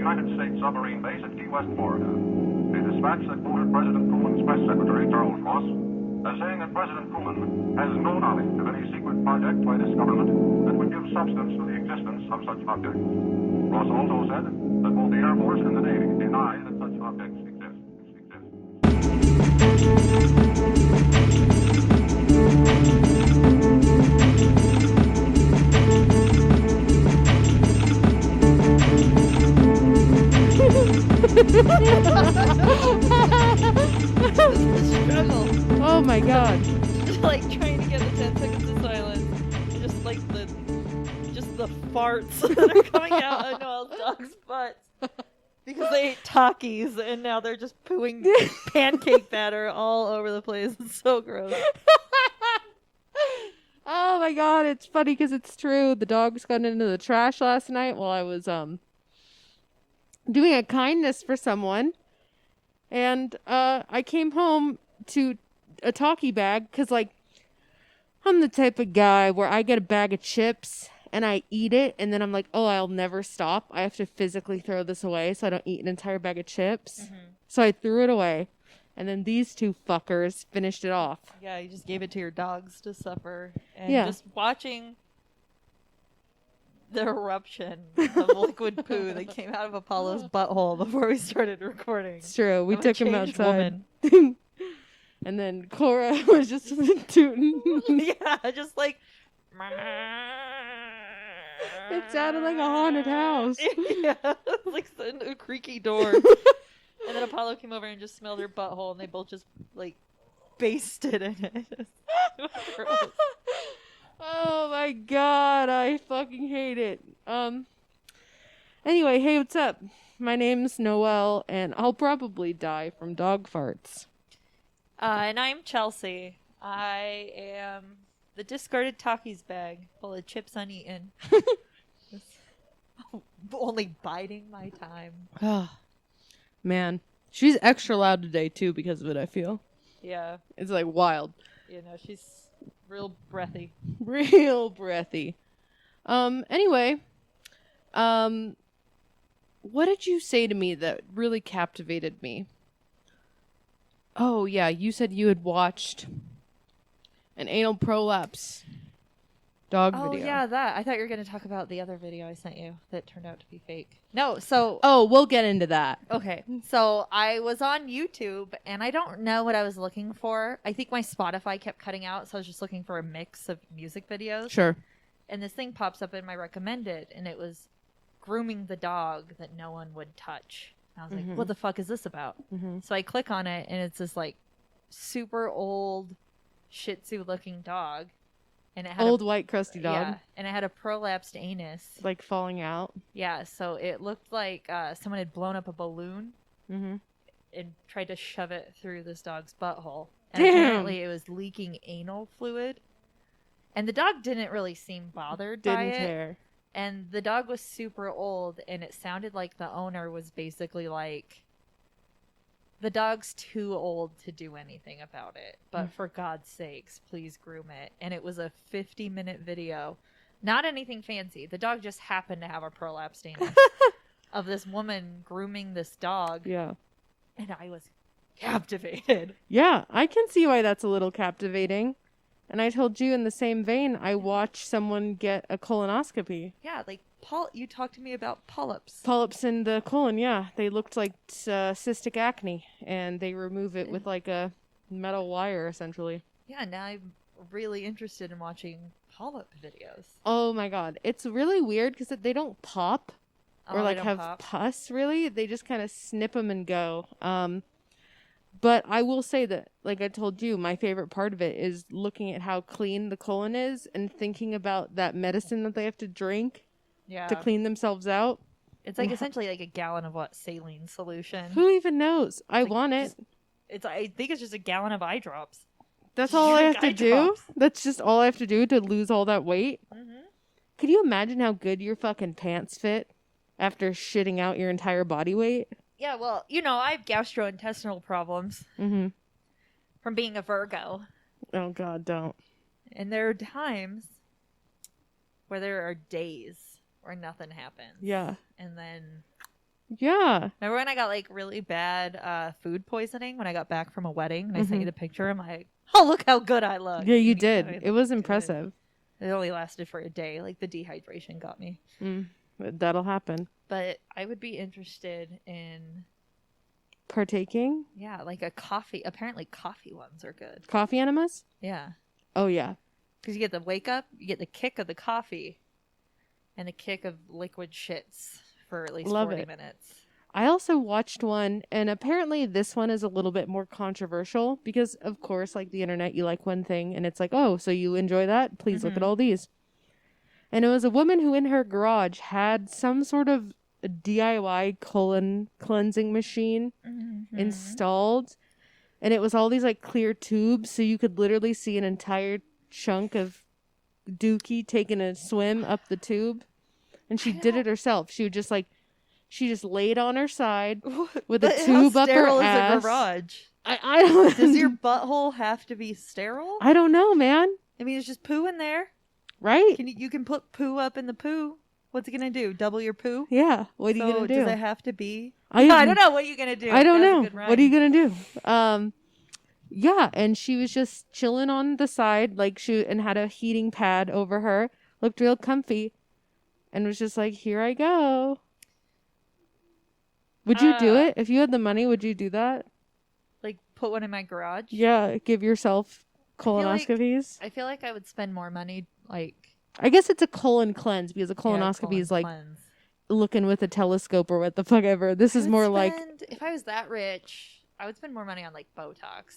United States submarine base at Key West, Florida. A dispatch that quoted President Truman's press secretary, Charles Ross, as saying that President Truman has no knowledge of any secret project by this government that would give substance to the existence of such objects. Ross also said that both the Air Force and the Navy deny that such objects exist. Struggle. Oh my god. Just like trying to get the 10 seconds of silence. And just like the farts that are coming out of Noel's dog's butts. Because they ate Takis and now they're just pooing pancake batter all over the place. It's so gross. Oh my god, it's funny because it's true. The dogs got into the trash last night while I was doing a kindness for someone. And I came home to a talkie bag because, like, I'm the type of guy where I get a bag of chips and I eat it and then I'm like, oh, I'll never stop. I have to physically throw this away so I don't eat an entire bag of chips. Mm-hmm. So I threw it away. And then these two fuckers finished it off. Yeah, you just gave it to your dogs to suffer. And Yeah. just watching the eruption of liquid poo that came out of Apollo's butthole before we started recording. It's true. We I'm a took him changed outside. woman. And then Cora was just tooting. Yeah, just like... It sounded like a haunted house. Yeah, like a creaky door. And then Apollo came over and just smelled her butthole, and they both just, like, basted in it. Gross. Oh my god, I fucking hate it. Anyway, hey, what's up? My name's Noelle, and I'll probably die from dog farts. And I'm Chelsea. I am the discarded Takis bag full of chips uneaten. Only biding my time. Man, she's extra loud today, too, because of it, I feel. Yeah. It's, like, wild. You know, she's real breathy. Real breathy. Anyway, what did you say to me that really captivated me? Oh, yeah, you said you had watched an anal prolapse dog Oh, video. yeah, that. I thought you were going to talk about the other video I sent you that turned out to be fake. No, so... Oh, we'll get into that. Okay, so I was on YouTube, and I don't know what I was looking for. I think my Spotify kept cutting out, so I was just looking for a mix of music videos. Sure. And this thing pops up in my recommended, and it was grooming the dog that no one would touch. And I was like, what the fuck is this about? Mm-hmm. So I click on it, and it's this, like, super old Shih Tzu-looking dog. And it had Old white crusty dog. Yeah, and it had a prolapsed anus. Like falling out. Yeah, so it looked like someone had blown up a balloon Mm-hmm. and tried to shove it through this dog's butthole. And Damn. apparently it was leaking anal fluid. And the dog didn't really seem bothered by Didn't it. care. And the dog was super old, and it sounded like the owner was basically like, the dog's too old to do anything about it, but for God's sakes, please groom it. And it was a 50-minute video. Not anything fancy. The dog just happened to have a prolapsed anus of this woman grooming this dog. Yeah. And I was captivated. Yeah, I can see why that's a little captivating. And I told you in the same vein, I watched someone get a colonoscopy. Yeah, like, you talked to me about polyps. Polyps in the colon, yeah. They looked like cystic acne, and they remove it with like a metal wire, essentially. Yeah, now I'm really interested in watching polyp videos. Oh my god. It's really weird because they don't pop or Oh, like they don't have pop? pus, really. They just kind of snip them and go. But I will say that, like I told you, my favorite part of it is looking at how clean the colon is and thinking about that medicine that they have to drink Yeah. to clean themselves out. It's like essentially like a gallon of saline solution. Who even knows? I Like, want it. I think it's just a gallon of eye drops. That's all I drink have to eye do? drops. That's just all I have to do to lose all that weight? Mm-hmm. Could you imagine how good your fucking pants fit after shitting out your entire body weight? Yeah, well, I have gastrointestinal problems Mm-hmm. from being a Virgo. Oh, God, don't. And there are times where there are days where nothing happens. Yeah. And then Yeah. Remember when I got like really bad food poisoning when I got back from a wedding and I sent you the picture? I'm like, oh, look how good I look. Yeah, you And did. know, It was good. impressive. It only lasted for a day. Like the dehydration got me. That'll happen. But I would be interested in, Partaking? yeah, like a coffee. Apparently coffee ones are good. Coffee enemas? Yeah. Oh, yeah. Because you get the wake up, you get the kick of the coffee, and the kick of liquid shits for at least Love 40 it. minutes. I also watched one, and apparently this one is a little bit more controversial because, of course, like the internet, you like one thing, and it's like, oh, so you enjoy that? Please look at all these. And it was a woman who in her garage had some sort of DIY colon cleansing machine installed, and it was all these like clear tubes, so you could literally see an entire chunk of dookie taking a swim up the tube. And she did it herself. She would just like, she just laid on her side with a tube up her sterile is ass. a garage? I don't. Does your butthole have to be sterile? I don't know, man. I mean, it's just poo in there. Right? You can put poo up in the poo. What's it gonna do? Double your poo? Yeah. What are you gonna do? Does it have to be? I don't know. What are you gonna do? I don't That was a know. good rhyme. What are you gonna do? Yeah, and she was just chilling on the side, like and had a heating pad over her, looked real comfy, and was just like, "Here I go." Would you do it if you had the money? Would you do that? Like put one in my garage? Yeah, give yourself colonoscopies. I feel like I would spend more money. Like I guess it's a colon cleanse because a colonoscopy is like looking with a telescope or what the fuck ever. This is more like if I was that rich, I would spend more money on like Botox.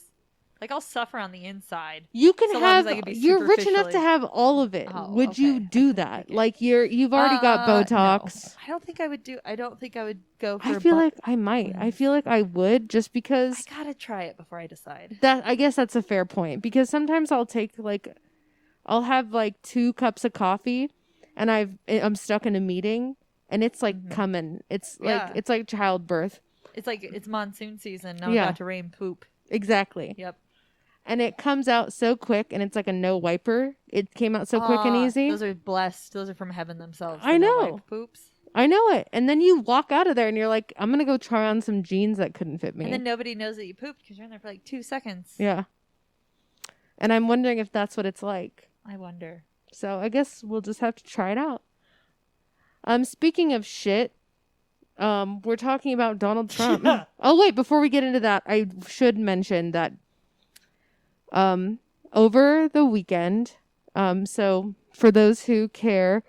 Like I'll suffer on the inside. you can so long as have. I can be You're rich enough to superficially- have all of it. Oh, Would you okay. do I that? take it. Like you've already got Botox. No. I don't think I would do. I don't think I would go for. I feel like I might. I cleanse. feel like I would just I because gotta try it before I decide. that. I guess that's a fair point because sometimes I'll have like 2 cups of coffee, and I'm stuck in a meeting, and it's like coming. It's Yeah. like it's like childbirth. It's like it's monsoon season. Now Yeah. about to rain poop. Exactly. Yep. And it comes out so quick, and it's like a no wiper. It came out so quick and Aw, easy. Those are blessed. Those are from heaven themselves. I the no know. wipe poops. I know it. And then you walk out of there, and you're like, I'm gonna go try on some jeans that couldn't fit me. And then nobody knows that you pooped because you're in there for like 2 seconds. Yeah. And I'm wondering if that's what it's like. I wonder. So I guess we'll just have to try it out. Speaking of shit, we're talking about Donald Trump. Oh wait, before we get into that, I should mention that over the weekend, so for those who care,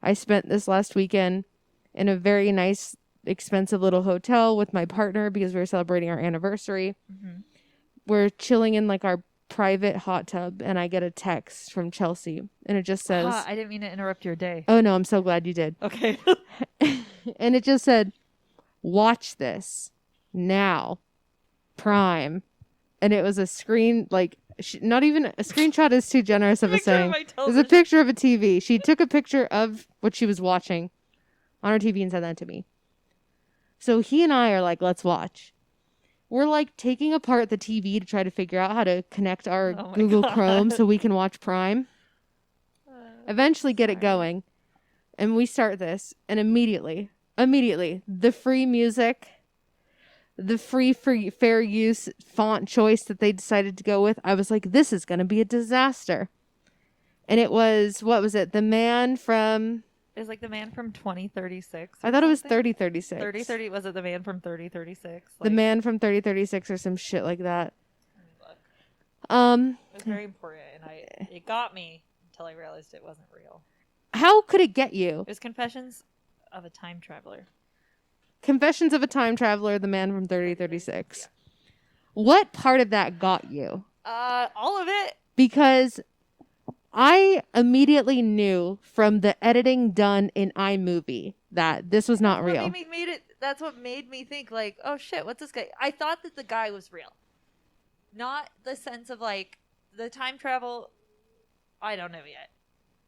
I spent this last weekend in a very nice, expensive little hotel with my partner because we were celebrating our anniversary. We're chilling in like our private hot tub, and I get a text from Chelsea, and it just says, I didn't mean to interrupt your day. "Oh no, I'm so glad you did." Okay. And it just said, "Watch this now, Prime," and it was a screen like not even a screenshot is too generous of a Picture of saying. my It was a television. picture of a TV. She took a picture of what she was watching on her TV and sent that to me. So he and I are like, "Let's watch." We're like taking apart the TV to try to figure out how to connect our Oh my Google God. Chrome so we can watch Prime. Eventually get it going. And we start this, and immediately, the free music, the free fair use font choice that they decided to go with, I was like, this is going to be a disaster. And it was, what was it? The man from, It was like the man from 2036. I thought it was 3036. 3030. Was it the man from 3036? The man from 3036 or some shit like that. Look, Um, it was very important, and it got me until I realized it wasn't real. how could it get you? It was Confessions of a Time Traveler. Confessions of a Time Traveler, the man from 3036. What part of that got you? All of it. Because I immediately knew from the editing done in iMovie that this was not real. That's what made me think like, oh shit, what's this guy? I thought that the guy was real. Not the sense of like the time travel. I don't know yet.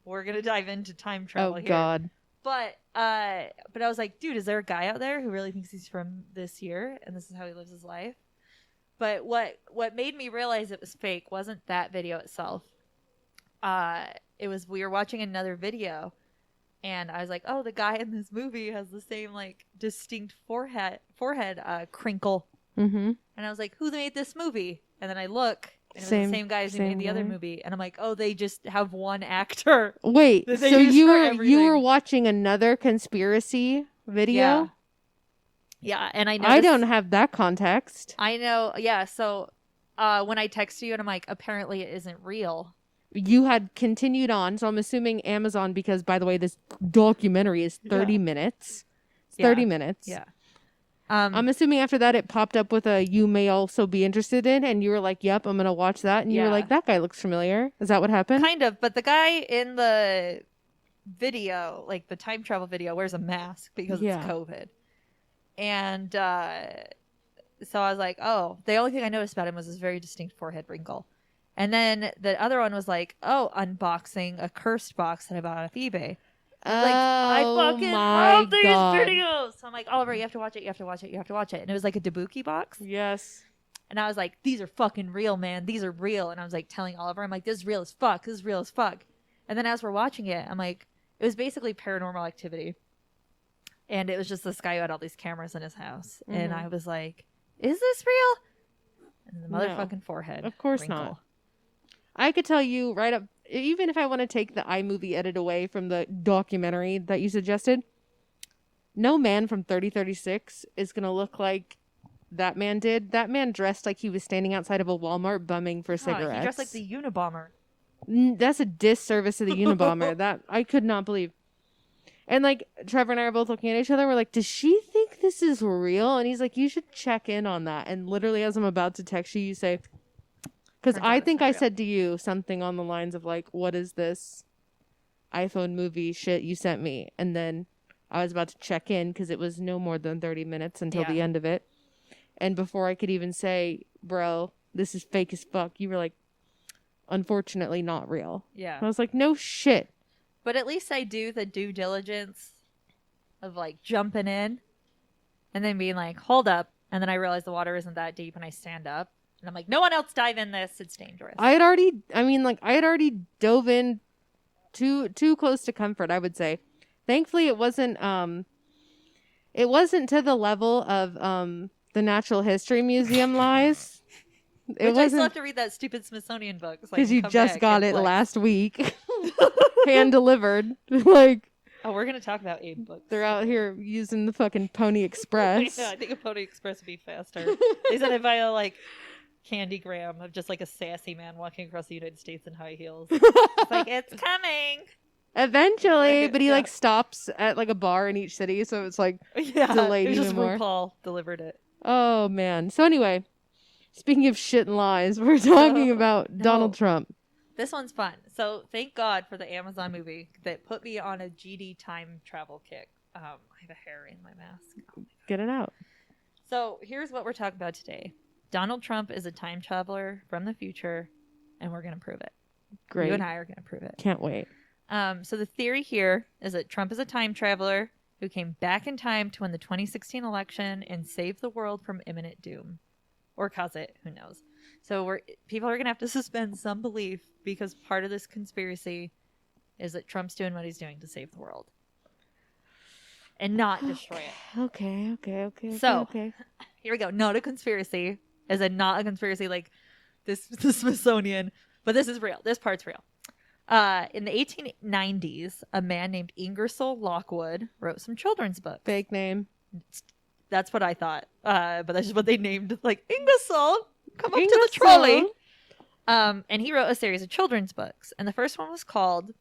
We're gonna dive into time travel Oh here. God. But I was like, dude, is there a guy out there who really thinks he's from this year and this is how he lives his life? But what made me realize it was fake wasn't that video itself. It was we were watching another video, And I was like, oh, the guy in this movie has the same like distinct forehead crinkle. Mm-hmm. And I was like, who made this movie? And then I look, and it was Same- the same guys who same made the other guy. movie. And I'm like, oh, they just have one actor. Wait, that they so use you for were everything. watching another conspiracy video? Yeah, and I noticed, I don't have that context. I know, yeah. So when I text you and I'm like, apparently it isn't real. You had continued on, so I'm assuming Amazon, because by the way, this documentary is 30 minutes. It's 30 minutes. Yeah. I'm assuming after that it popped up with a "you may also be interested in," and you were like, "Yep, I'm gonna watch that." And you were Yeah. like, "That guy looks familiar." Is that what happened? Kind of, but the guy in the video, like the time travel video, wears a mask because Yeah. it's COVID. And so I was like, oh, the only thing I noticed about him was his very distinct forehead wrinkle. And then the other one was like, oh, unboxing a cursed box that I bought off eBay. Like, I fucking love these videos. So I'm like, Oliver, you have to watch it. You have to watch it. You have to watch it. And it was like a Dabuki box. Yes. And I was like, these are fucking real, man. These are real. And I was like telling Oliver, I'm like, this is real as fuck. This is real as fuck. And then as we're watching it, I'm like, it was basically Paranormal Activity. And it was just this guy who had all these cameras in his house. And Mhm. I was like, is this real? And the No. motherfucking forehead. Of course wrinkle. not. I could tell you right up, even if I want to take the iMovie edit away from the documentary that you suggested, no man from 3036 is going to look like that man did. That man dressed like he was standing outside of a Walmart bumming for Oh, cigarettes. he dressed like the Unabomber. That's a disservice to the Unabomber. That I could not believe. And like Trevor and I are both looking at each other. We're like, does she think this is real? And he's like, you should check in on that. And literally, as I'm about to text you, you say, because Turns out I it's think not I real. said to you something on the lines of like, what is this iPhone movie shit you sent me? And then I was about to check in because it was no more than 30 minutes until the Yeah. end of it. And before I could even say, bro, this is fake as fuck, you were like, unfortunately not real. Yeah. I was like, no shit. But at least I do the due diligence of like jumping in and then being like, hold up. And then I realize the water isn't that deep and I stand up and I'm like, no one else dive in this. It's dangerous. I had already dove in too close to comfort, I would say. Thankfully it wasn't to the level of the Natural History Museum lies. Which It I still wasn't have to read that stupid Smithsonian book. So I because can you come just back got and, it like- last week. Hand delivered. Like Oh, we're going to talk about Abe books. they're out here using the fucking Pony Express. Yeah, I think a Pony Express would be faster. They said if I like candygram of just like a sassy man walking across the United States in high heels. It's like, it's coming. Eventually, Like, but he yeah. like stops at like a bar in each city, so it's like, Yeah. Delayed it was just even more. RuPaul delivered it. oh man. So anyway, speaking of shit and lies, we're talking No, about no. Donald Trump. This one's fun. So thank God for the Amazon movie that put me on a GD time travel kick. I have a hair in my mask. Get it out. So here's what we're talking about today. Donald Trump is a time traveler from the future, and we're going to prove it. Great. You and I are going to prove it. Can't wait. So the theory here is that Trump is a time traveler who came back in time to win the 2016 election and save the world from imminent doom. Or cause it, who knows. So people are going to have to suspend some belief because part of this conspiracy is that Trump's doing what he's doing to save the world. And not destroy it. Okay. So- okay. Here we go. Not a conspiracy. As in not a conspiracy like this the Smithsonian. But this is real. This part's real. In the 1890s, a man named Ingersoll Lockwood wrote some children's books. Fake name. That's what I thought. But that's just what they named, like, Ingersoll, come up to the Ingersoll. trolley. And he wrote a series of children's books. And the first one was called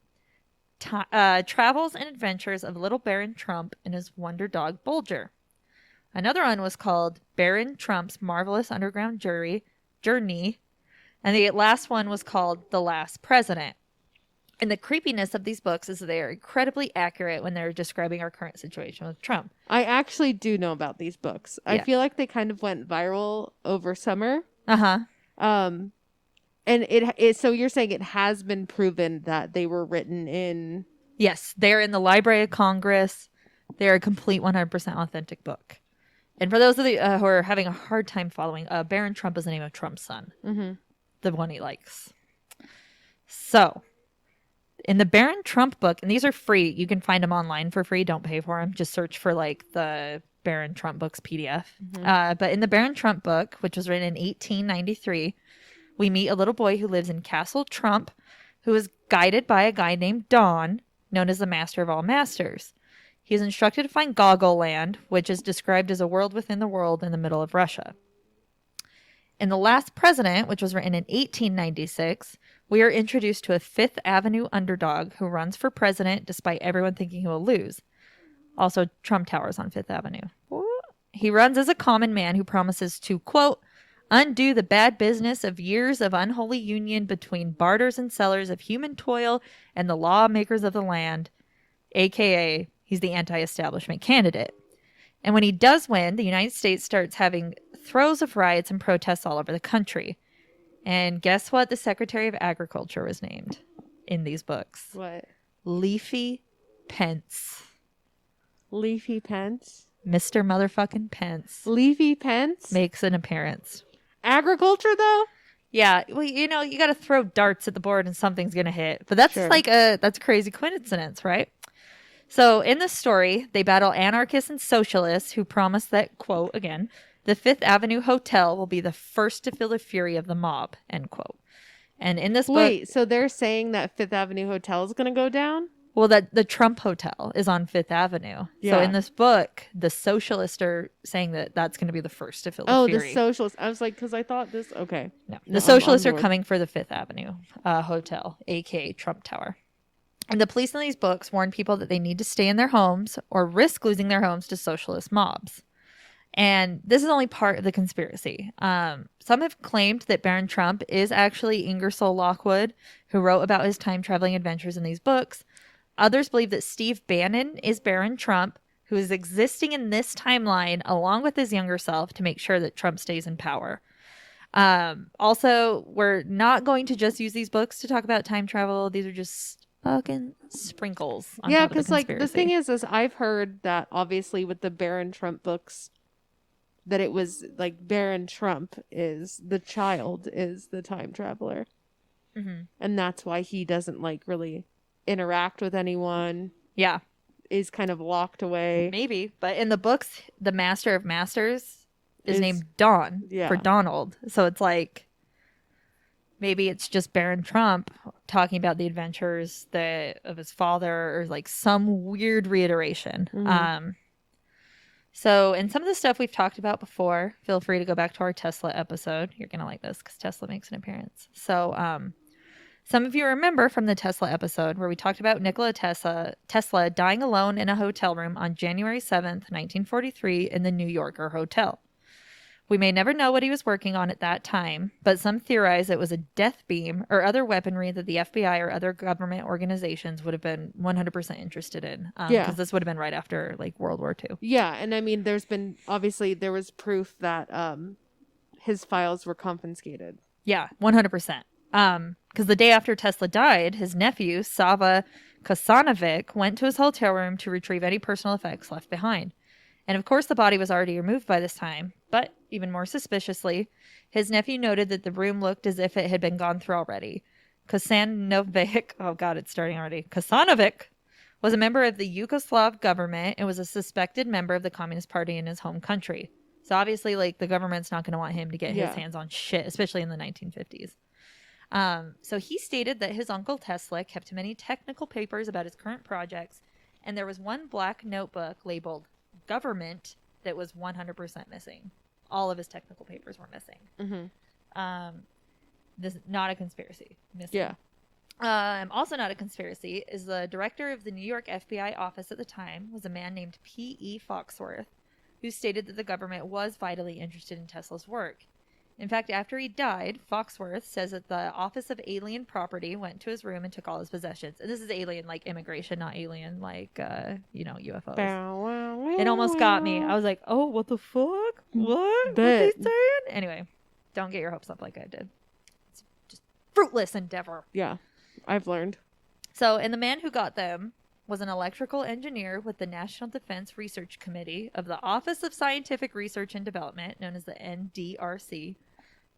Travels and Adventures of Little Baron Trump and His Wonder Dog Bulger. Another one was called Baron Trump's Marvelous Underground Journey. And the last one was called The Last President. And the creepiness of these books is that they are incredibly accurate when they're describing our current situation with Trump. I actually do know about these books. I Yeah. feel like they kind of went viral over summer. Uh-huh. And it so you're saying it has been proven that they were written in Yes, they're in the Library of Congress. They're a complete 100% authentic book. And for those of you who are having a hard time following, Baron Trump is the name of Trump's son, Mhm. the one he likes. So, In the Baron Trump book, and these are free, you can find them online for free. Don't pay for them. Just search for like the Baron Trump books PDF. But in the Baron Trump book, which was written in 1893, we meet a little boy who lives in Castle Trump, who is guided by a guy named Don, known as the Master of All Masters. He is instructed to find Goggle Land, which is described as a world within the world in the middle of Russia. In The Last President, which was written in 1896, we are introduced to a Fifth Avenue underdog who runs for president despite everyone thinking he will lose. Also, Trump Towers on Fifth Avenue. He runs as a common man who promises to, quote, undo the bad business of years of unholy union between barters and sellers of human toil and the lawmakers of the land, a.k.a. he's the anti-establishment candidate. And when he does win, the United States starts having throes of riots and protests all over the country. And guess what the Secretary of Agriculture was named in these books? What? Leafy Pence. Leafy Pence? Mr. Motherfucking Pence Leafy Pence? makes an appearance. Agriculture, though? Yeah, well, you know, you got to throw darts at the board and something's going to hit. But that's Sure. that's a crazy coincidence, right? So in this story, they battle anarchists and socialists who promise that, quote, again, the Fifth Avenue Hotel will be the first to feel the fury of the mob, end quote. And in this book, Wait, so they're saying that Fifth Avenue Hotel is going to go down? well, that the Trump Hotel is on Fifth Avenue. So Yeah. in this book, the socialists are saying that that's going to be the first to feel the Oh, fury. the socialists. I was like, because I thought this. Okay. No, No, the socialists I'm are on board. coming for the Fifth Avenue Hotel, aka Trump Tower. And the police in these books warn people that they need to stay in their homes or risk losing their homes to socialist mobs. And this is only part of the conspiracy. Some have claimed that Baron Trump is actually Ingersoll Lockwood, who wrote about his time traveling adventures in these books. Others believe that Steve Bannon is Baron Trump, who is existing in this timeline along with his younger self to make sure that Trump stays in power. Also, we're not going to just use these books to talk about time travel. These are just fucking sprinkles on Yeah, top of the because like the conspiracy. thing is I've heard that obviously with the Baron Trump books, that it was like Baron Trump is the child is the time traveler, Mhm. and that's why he doesn't like really interact with anyone. Yeah, Is kind of locked away. maybe. But in the books, the Master of Masters is Is- named Don yeah. for Donald. So it's like maybe it's just Baron Trump talking about the adventures of his father, or like some weird reiteration. Mhm. So in some of the stuff we've talked about before, feel free to go back to our Tesla episode. You're gonna like this because Tesla makes an appearance. So some of you remember from the Tesla episode where we talked about Nikola Tesla dying alone in a hotel room on January 7th, 1943 in the New Yorker hotel. We may never know what he was working on at that time, but some theorize it was a death beam or other weaponry that the FBI or other government organizations would have been 100% interested in. Yeah. Because this would have been right after like World War II. Yeah, and I mean, there was proof that his files were confiscated. Yeah, 100%. Because the day after Tesla died, his nephew, Sava Kasanovic, went to his hotel room to retrieve any personal effects left behind. And of course, the body was already removed by this time. But even more suspiciously, his nephew noted that the room looked as if it had been gone through already. Kasanovic, oh God, it's starting already. Kasanovic was a member of the Yugoslav government and was a suspected member of the Communist Party in his home country. So obviously, like, the government's not going to want him to get Yeah. his hands on shit, especially in the 1950s. So he stated that his uncle Tesla kept many technical papers about his current projects, and there was one black notebook labeled government that was 100% missing. All of his technical papers were missing. Mm-hmm. This not a conspiracy. Missing. Yeah. Also not a conspiracy is the director of the New York FBI office at the time was a man named P.E. Foxworth, who stated that the government was vitally interested in Tesla's work. In fact, after he died, Foxworth says that the Office of Alien Property went to his room and took all his possessions. And this is alien, like immigration, not alien, like, UFOs. Bow, wow, wow, It almost got me. wow. I was like, oh, what the fuck? What? What's Bet. he saying? Anyway, don't get your hopes up like I did. It's just fruitless endeavor. Yeah, I've learned. So, and the man who got them was an electrical engineer with the National Defense Research Committee of the Office of Scientific Research and Development, known as the NDRC,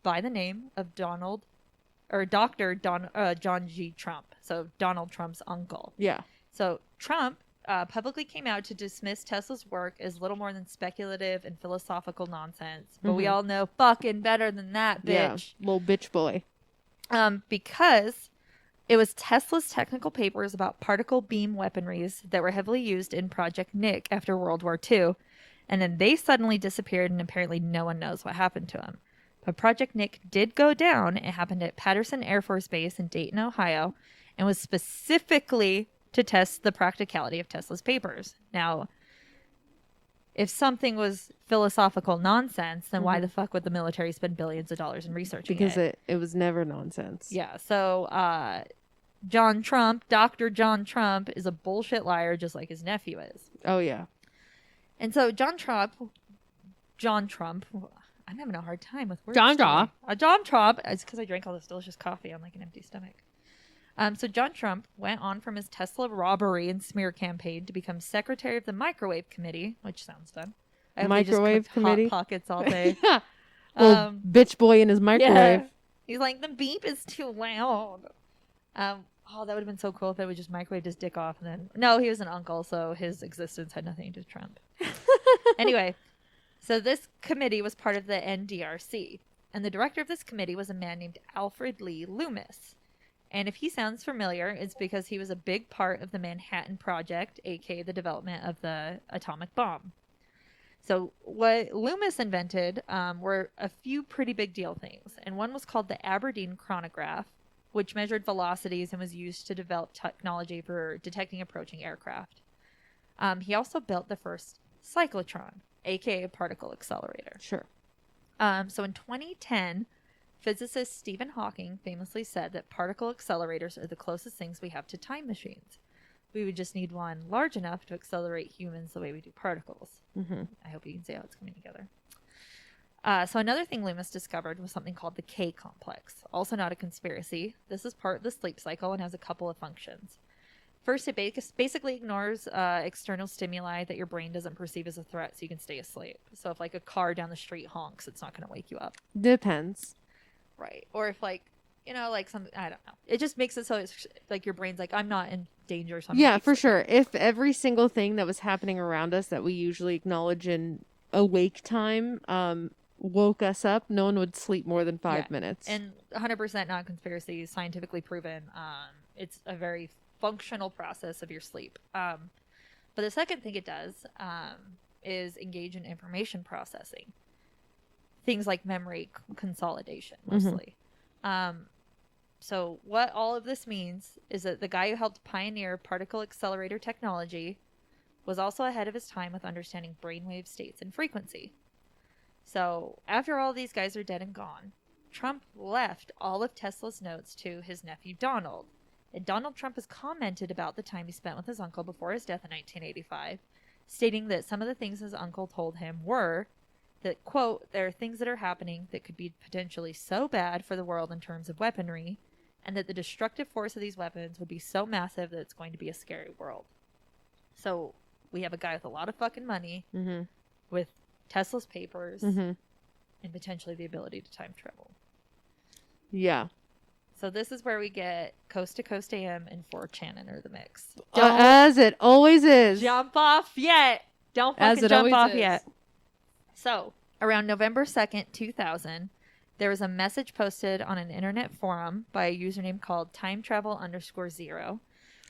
by the name of Dr. John G. Trump. So Donald Trump's uncle. Yeah. So Trump publicly came out to dismiss Tesla's work as little more than speculative and philosophical nonsense. But we all know fucking better than that, bitch. Yeah. Little bitch boy. Because it was Tesla's technical papers about particle beam weaponries that were heavily used in Project Nick after World War II. And then they suddenly disappeared, and apparently no one knows what happened to them. But Project Nick did go down. It happened at Patterson Air Force Base in Dayton, Ohio, and was specifically to test the practicality of Tesla's papers. Now, if something was philosophical nonsense, then why the fuck would the military spend billions of dollars in researching Because it? it was never nonsense. Yeah, so John Trump, Dr. John Trump, is a bullshit liar just like his nephew is. Oh, yeah. And so John Trump, I'm having a hard time with words. John today. John Trump, it's because I drank all this delicious coffee on like an empty stomach. So John Trump went on from his Tesla robbery and smear campaign to become secretary of the Microwave Committee, which sounds fun. I hope he just Microwave cooked Committee? Hot Pockets all day. Yeah. Little bitch boy in his microwave. Yeah. He's like, the beep is too loud. That would have been so cool if it would just microwave his dick off. And then, no, he was an uncle, so his existence had nothing to do with Trump. Anyway, so this committee was part of the NDRC. And the director of this committee was a man named Alfred Lee Loomis. And if he sounds familiar, it's because he was a big part of the Manhattan Project, aka the development of the atomic bomb. So what Loomis invented were a few pretty big deal things. And one was called the Aberdeen chronograph, which measured velocities and was used to develop technology for detecting approaching aircraft. He also built the first cyclotron, aka a particle accelerator. Sure. So in 2010, physicist Stephen Hawking famously said that particle accelerators are the closest things we have to time machines. We would just need one large enough to accelerate humans the way we do particles. I hope you can see how it's coming together. So another thing Loomis discovered was something called the K complex, also not a conspiracy. This is part of the sleep cycle and has a couple of functions. First, it basically ignores external stimuli that your brain doesn't perceive as a threat so you can stay asleep. So if like a car down the street honks, it's not going to wake you up. Depends. Right. Or if like, like some, I don't know. It just makes it so it's like your brain's like, I'm not in danger or something. Yeah, for sure. If every single thing that was happening around us that we usually acknowledge in awake time woke us up, no one would sleep more than 5 minutes. And 100% not conspiracy, scientifically proven. It's a very functional process of your sleep. But the second thing it does is engage in information processing. Things like memory consolidation, mostly. So what all of this means is that the guy who helped pioneer particle accelerator technology was also ahead of his time with understanding brainwave states and frequency. So after all these guys are dead and gone, Trump left all of Tesla's notes to his nephew Donald. And Donald Trump has commented about the time he spent with his uncle before his death in 1985, stating that some of the things his uncle told him were that, quote, there are things that are happening that could be potentially so bad for the world in terms of weaponry, and that the destructive force of these weapons would be so massive that it's going to be a scary world. So we have a guy with a lot of fucking money, with Tesla's papers, and potentially the ability to time travel. Yeah. So this is where we get Coast to Coast AM and 4chan enter the mix. As it always is. Jump off yet. Don't fucking jump off yet. So, around November 2nd, 2000, there was a message posted on an internet forum by a username called timetravel_0.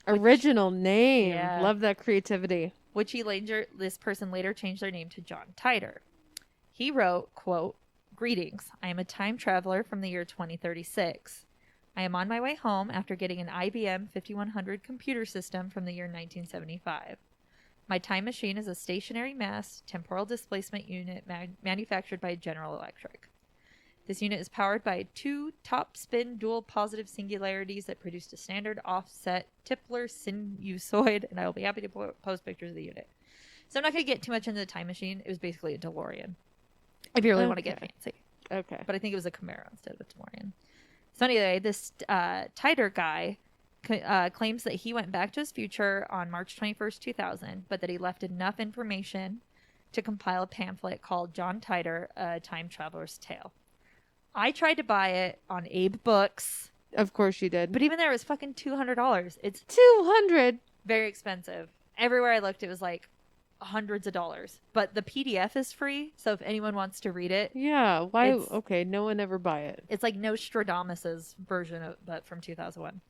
Original name. Yeah. Love that creativity. Which this person later changed their name to John Titor. He wrote, quote, "Greetings. I am a time traveler from the year 2036. I am on my way home after getting an IBM 5100 computer system from the year 1975. My time machine is a stationary mass temporal displacement unit manufactured by General Electric. This unit is powered by 2 top-spin dual positive singularities that produced a standard offset Tipler sinusoid, and I will be happy to post pictures of the unit." So I'm not going to get too much into the time machine. It was basically a DeLorean, if you really want to get fancy. Okay. But I think it was a Camaro instead of a DeLorean. So anyway, this Titor guy claims that he went back to his future on March 21st, 2000, but that he left enough information to compile a pamphlet called John Titor, A Time Traveler's Tale. I tried to buy it on Abe Books. Of course you did. But even there, it was fucking $200. It's 200. very expensive. Everywhere I looked, it was like hundreds of dollars. But the PDF is free, so if anyone wants to read it, Yeah. Why? It's- Okay. No one ever buy it. it's like Nostradamus's version of, but from 2001.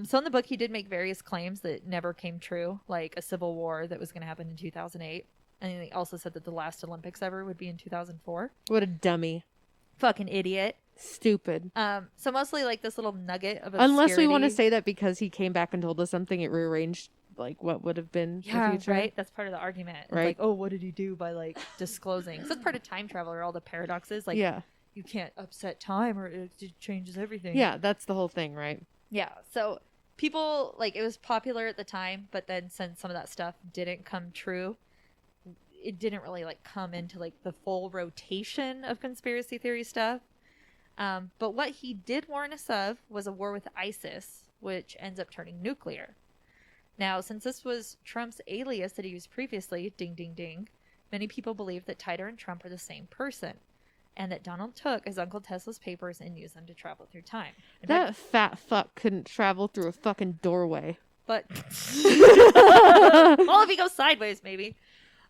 So in the book, he did make various claims that never came true, like a civil war that was going to happen in 2008. And he also said that the last Olympics ever would be in 2004. What a dummy. Fucking idiot. Stupid. So mostly like this little nugget of Unless we want to obscurity. say that because he came back and told us something, it rearranged like what would have been the Yeah, future. right. That's part of the argument. It's Right. like, oh, what did he do by like disclosing? So that's part of time travel, or all the paradoxes. Like, Yeah. you can't upset time, or it changes everything. Yeah. That's the whole thing, right? Yeah. So people like it was popular at the time, but then since some of that stuff didn't come true, it didn't really like come into like the full rotation of conspiracy theory stuff. But what he did warn us of was a war with ISIS, which ends up turning nuclear. Now, since this was Trump's alias that he used previously, ding ding ding, many people believe that Titor and Trump are the same person, and that Donald took his Uncle Tesla's papers and used them to travel through time. In fact, That fat fuck couldn't travel through a fucking doorway. but well, if he goes sideways, maybe.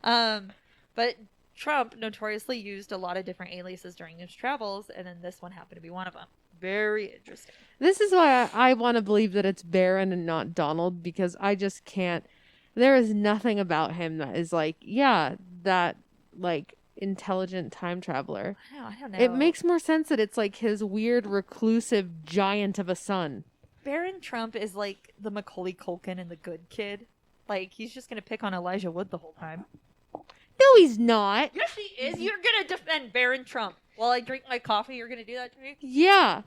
But Trump notoriously used a lot of different aliases during his travels, and then this one happened to be one of them. Very interesting. This is why I want to believe that it's Barron and not Donald, because I just can't. There is nothing about him that is like, yeah, that like intelligent time traveler. I don't know. It makes more sense that it's like his weird reclusive giant of a son. Barron Trump is like the Macaulay Culkin and the Good Kid. Like, he's just gonna pick on Elijah Wood the whole time. No, he's not. Yes, he is. You're gonna defend Barron Trump while I drink my coffee. You're gonna do that to me? Yeah.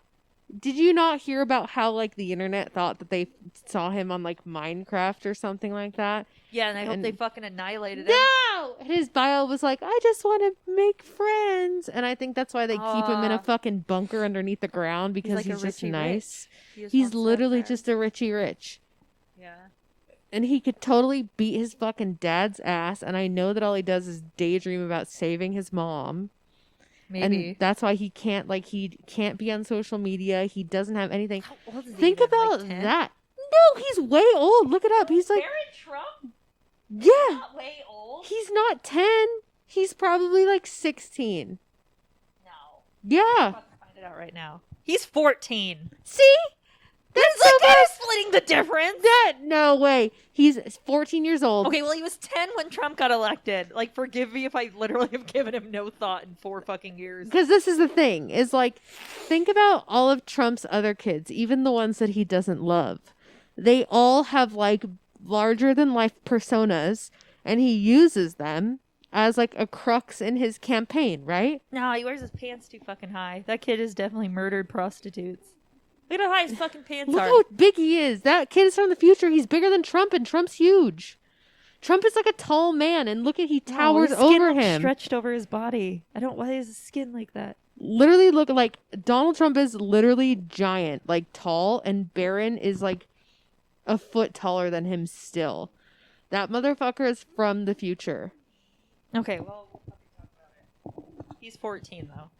Did you not hear about how like the internet thought that they saw him on like Minecraft or something like that? Yeah, and I hope And- they fucking annihilated him. No! His bio was like, I just want to make friends. And I think that's why they keep him in a Aw. fucking bunker underneath the ground because like a he's just Richie nice. He just He's wants to have literally friends. just a Richie Rich. Yeah. And he could totally beat his fucking dad's ass. And I know that all he does is daydream about saving his mom. Maybe. And that's why he can't be on social media. He doesn't have anything. How old is he Think even? about Like 10? that. No, he's way old. Look it up. He's like, Barron Trump? yeah, Not way old? he's not 10. He's probably like 16. No. Yeah. I'm about to find it out right now. He's 14. See? That's It's so like bad. splitting the difference. That no way. He's 14 years old. Okay, well, he was 10 when Trump got elected. Like, forgive me if I literally have given him no thought in 4 fucking years. Because this is the thing, is like, think about all of Trump's other kids, even the ones that he doesn't love. They all have like larger than life personas, and he uses them as like a crux in his campaign, right? No, he wears his pants too fucking high. That kid has definitely murdered prostitutes. Look at how high his fucking pants Look are. how big he is. That kid is from the future. He's bigger than Trump, and Trump's huge. Trump is like a tall man, and look at he No, towers his skin over looks him. stretched over his body. Why is his skin like that? Literally look like Donald Trump is literally giant, like tall, and Barron is like a foot taller than him still. That motherfucker is from the future. Okay, well, we'll probably talk about it. He's 14, though.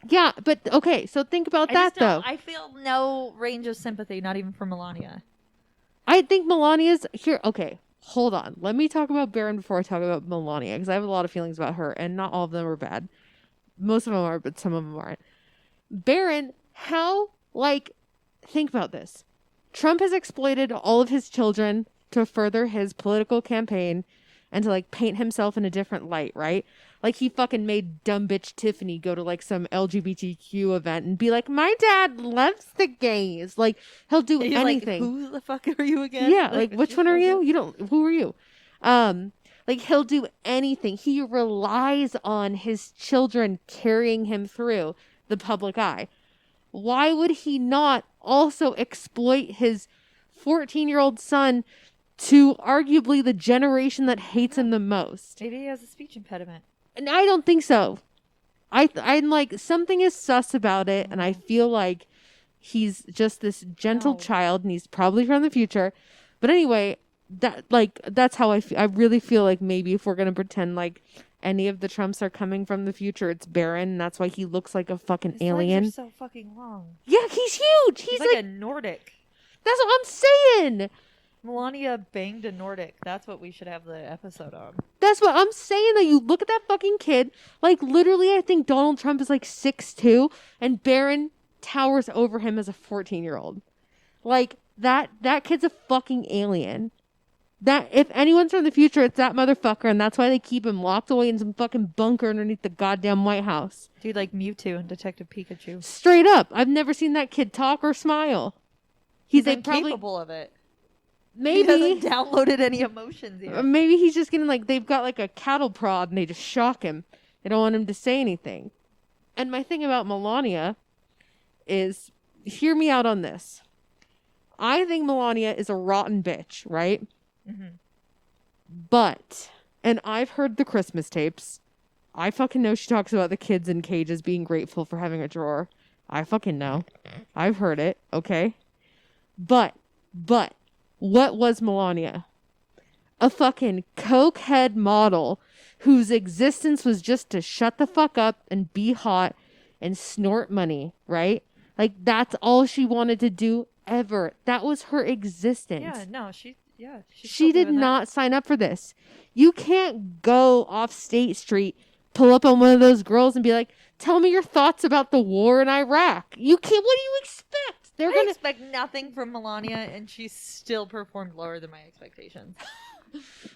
Yeah, but okay, so think about I that just don't- though. I feel no range of sympathy, not even for Melania. I think Melania's here. Okay, hold on. Let me talk about Barron before I talk about Melania, because I have a lot of feelings about her, and not all of them are bad. Most of them are, but some of them aren't. Barron, think about this. Trump has exploited all of his children to further his political campaign and to like paint himself in a different light, right? Like he fucking made dumb bitch Tiffany go to like some LGBTQ event and be like, my dad loves the gays. Like he'll do He's anything. like, who the fuck are you again? Yeah, like which one are you? You don't. Who are you? Like he'll do anything. He relies on his children carrying him through the public eye. Why would he not also exploit his 14-year-old son to arguably the generation that hates him the most? Maybe he has a speech impediment. And I don't think so. I'm like, something is sus about it, and I feel like he's just this gentle No. child, and he's probably from the future. But anyway, that's how I feel. I really feel like maybe if we're gonna pretend like any of the Trumps are coming from the future. It's Barron. And that's why he looks like a fucking His alien. legs are so fucking long. Yeah, he's huge. He's like a Nordic. That's what I'm saying. Melania banged a Nordic. That's what we should have the episode on. That's what I'm saying. That you look at that fucking kid. Like, literally, I think Donald Trump is like 6'2", and Barron towers over him as a 14-year-old. Like, that kid's a fucking alien. That, if anyone's from the future, it's that motherfucker, and that's why they keep him locked away in some fucking bunker underneath the goddamn White House. Dude, like Mewtwo and Detective Pikachu. Straight up. I've never seen that kid talk or smile. He's like, incapable of it. Maybe. He hasn't downloaded any emotions yet. Maybe he's just getting, like, they've got, like, a cattle prod, and they just shock him. They don't want him to say anything. And my thing about Melania is, hear me out on this. I think Melania is a rotten bitch, right? Mm-hmm. But, and I've heard the Christmas tapes. I fucking know she talks about the kids in cages being grateful for having a drawer. I fucking know. I've heard it, okay? But, what was Melania? A fucking cokehead model whose existence was just to shut the fuck up and be hot and snort money, right? Like, that's all she wanted to do ever. That was her existence. Yeah, no, she She did not sign up for this. You can't go off State Street, pull up on one of those girls and be like, tell me your thoughts about the war in Iraq. You can't. What do you expect? I expect nothing from Melania, and she still performed lower than my expectations.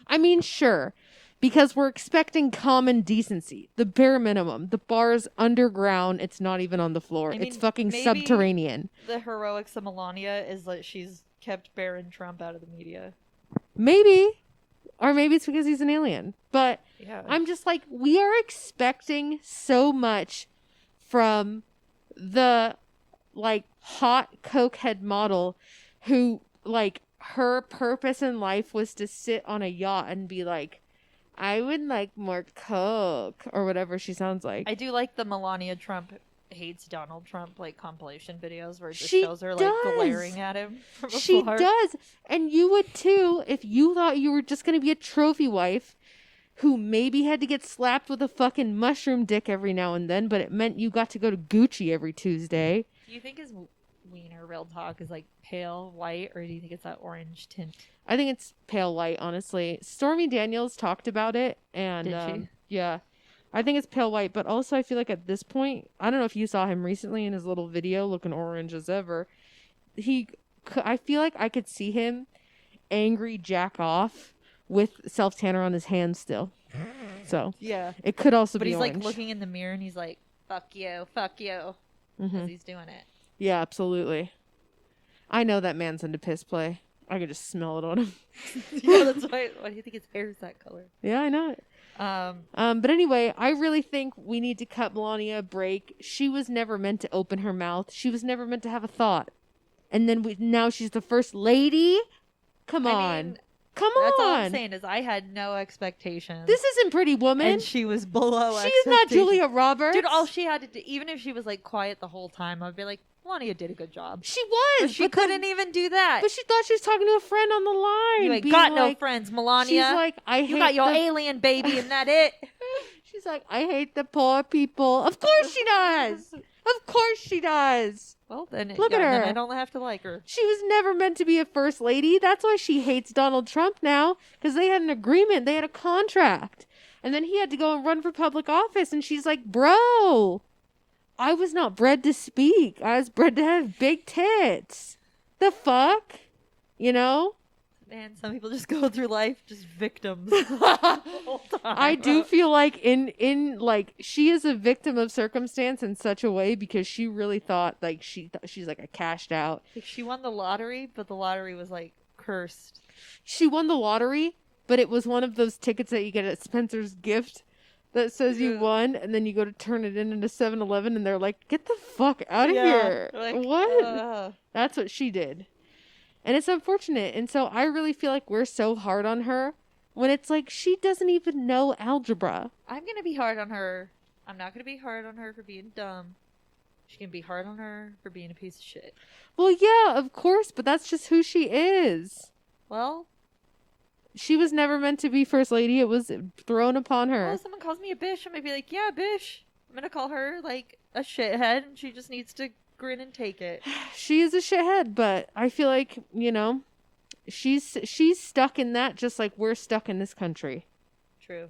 I mean, sure. Because we're expecting common decency. The bare minimum. The bar's underground. It's not even on the floor. I mean, it's fucking maybe subterranean. The heroics of Melania is that she's kept Barron Trump out of the media. Maybe. Or maybe it's because he's an alien. But yeah. I'm just like, we are expecting so much from the, like, hot cokehead model who, like, her purpose in life was to sit on a yacht and be like, I would like more coke, or whatever she sounds like. I do like the Melania Trump hates Donald Trump, like, compilation videos where it just She shows her, like, does. glaring at him from She afar. does. And you would too if you thought you were just going to be a trophy wife who maybe had to get slapped with a fucking mushroom dick every now and then, but it meant you got to go to Gucci every Tuesday. Do you think his wiener, real talk, is, like, pale white, or do you think it's that orange tint? I think it's pale white, honestly. Stormy Daniels talked about it, and Did she? yeah, I think it's pale white. But also, I feel like at this point, I don't know if you saw him recently in his little video, looking orange as ever. I feel like I could see him angry jack off with self tanner on his hand still. So Yeah. it could also But be he's, orange. like, looking in the mirror, and he's like, fuck you, as he's doing it. Yeah, absolutely. I know that man's into piss play. I can just smell it on him. Yeah, that's why do you think his hair is that color? Yeah, I know it. But anyway, I really think we need to cut Melania a break. She was never meant to open her mouth. She was never meant to have a thought. And then now she's the first lady? Come on. I mean, Come that's all on. I'm saying is I had no expectations. This isn't Pretty Woman. and she was below She is not expectations. Julia Roberts. Dude, all she had to do, even if she was, like, quiet the whole time, I'd be like, Melania did a good job. She was. But she couldn't even do that. But she thought she was talking to a friend on the line. You ain't being got no like- friends, Melania. She's like, I hate you got your the- alien baby, and that it. She's like, I hate the poor people. Of course she does. Of course she does. Well, then Look at then her. I don't have to like her. She was never meant to be a first lady. That's why she hates Donald Trump now. Because they had an agreement. They had a contract. And then he had to go and run for public office. And she's like, bro, I was not bred to speak. I was bred to have big tits. The fuck? You know? Man, some people just go through life just victims. the whole time. I do feel like in like she is a victim of circumstance in such a way because she really thought like she's like I cashed out. Like, she won the lottery, but the lottery was, like, cursed. She won the lottery, but it was one of those tickets that you get at Spencer's Gift that says you Yeah. won, and then you go to turn it in into 7-Eleven, and they're like, "Get the fuck out of Yeah, here!" like, What? That's what she did, and it's unfortunate. And so I really feel like we're so hard on her when it's like she doesn't even know algebra. I'm gonna be hard on her. I'm not gonna be hard on her for being dumb. She's gonna be hard on her for being a piece of shit. Well, yeah, of course, but that's just who she is. Well, She was never meant to be first lady. It was thrown upon her. Oh, someone calls me a bitch. I might be like, yeah, bitch. I'm gonna call her like a shithead, and she just needs to grin and take it. She is a shithead, but I feel like, she's stuck in that just like we're stuck in this country. True.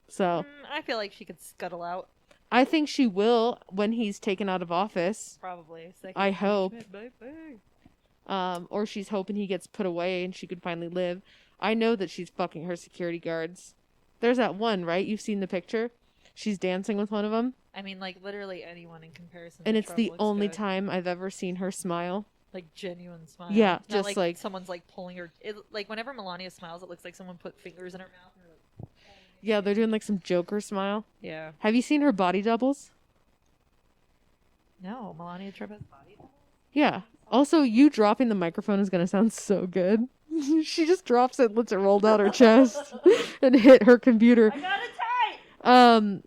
So I feel like she could scuttle out. I think she will when he's taken out of office. Probably. I hope. Bye-bye. Or she's hoping he gets put away and she could finally live. I know that she's fucking her security guards. There's that one, right? You've seen the picture? She's dancing with one of them. I mean, like, literally anyone in comparison. And to it's Trump the looks only good. time I've ever seen her smile. Like, genuine smile. Yeah, Not just like someone's like pulling her. Like, whenever Melania smiles, it looks like someone put fingers in her mouth. And like, yeah, they're doing like some Joker smile. yeah. Have you seen her body doubles? No, Melania Trump has body double? Yeah. Also, you dropping the microphone is gonna sound so good. She just drops it, lets it roll down her chest, and hit her computer. I got it tight!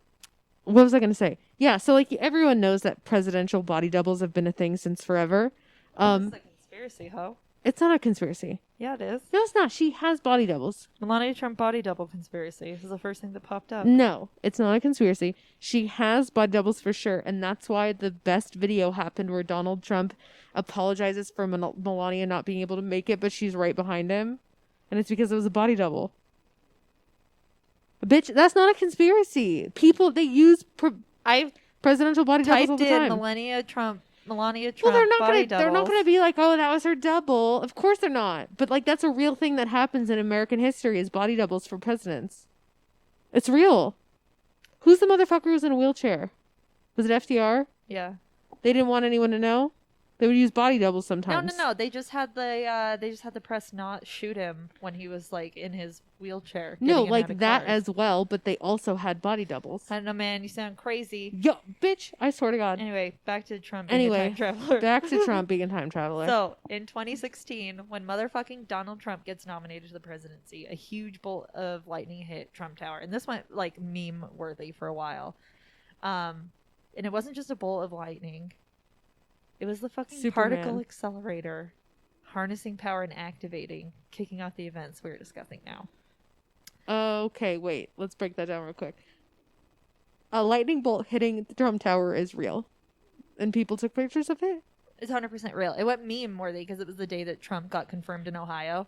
What was I gonna say? Yeah, so like everyone knows that presidential body doubles have been a thing since forever. It's a conspiracy, ho. It's not a conspiracy. Yeah, it is. No, it's not. She has body doubles. Melania Trump body double conspiracy. This is the first thing that popped up. No, it's not a conspiracy. She has body doubles for sure, and that's why the best video happened where Donald Trump apologizes for Melania not being able to make it, but she's right behind him, and it's because it was a body double. Bitch, that's not a conspiracy. People, they use I presidential body doubles all typed the in time. Melania Trump Well, they're not body gonna. They're not doubles. gonna be like, "Oh, that was her double." Of course, they're not. But like, that's a real thing that happens in American history: is body doubles for presidents. It's real. Who's the motherfucker who was in a wheelchair? Was it FDR? Yeah. They didn't want anyone to know. They would use body doubles sometimes. No. They just had the press not shoot him when he was like in his wheelchair. No, getting in like and out of that cars. as well. But they also had body doubles. I don't know, man. You sound crazy. Yo, bitch! I swear to God. Anyway, back to Trump being a Anyway, time traveler. back to Trump being a time traveler. So, in 2016, when motherfucking Donald Trump gets nominated to the presidency, a huge bolt of lightning hit Trump Tower. And this went, like, meme-worthy for a while. And it wasn't just a bolt of lightning. It was the fucking Superman. particle accelerator, harnessing power and activating, kicking off the events we're discussing now. Okay, wait. Let's break that down real quick. A lightning bolt hitting the Trump Tower is real. And people took pictures of it? It's 100% real. It went meme-worthy because it was the day that Trump got confirmed in Ohio.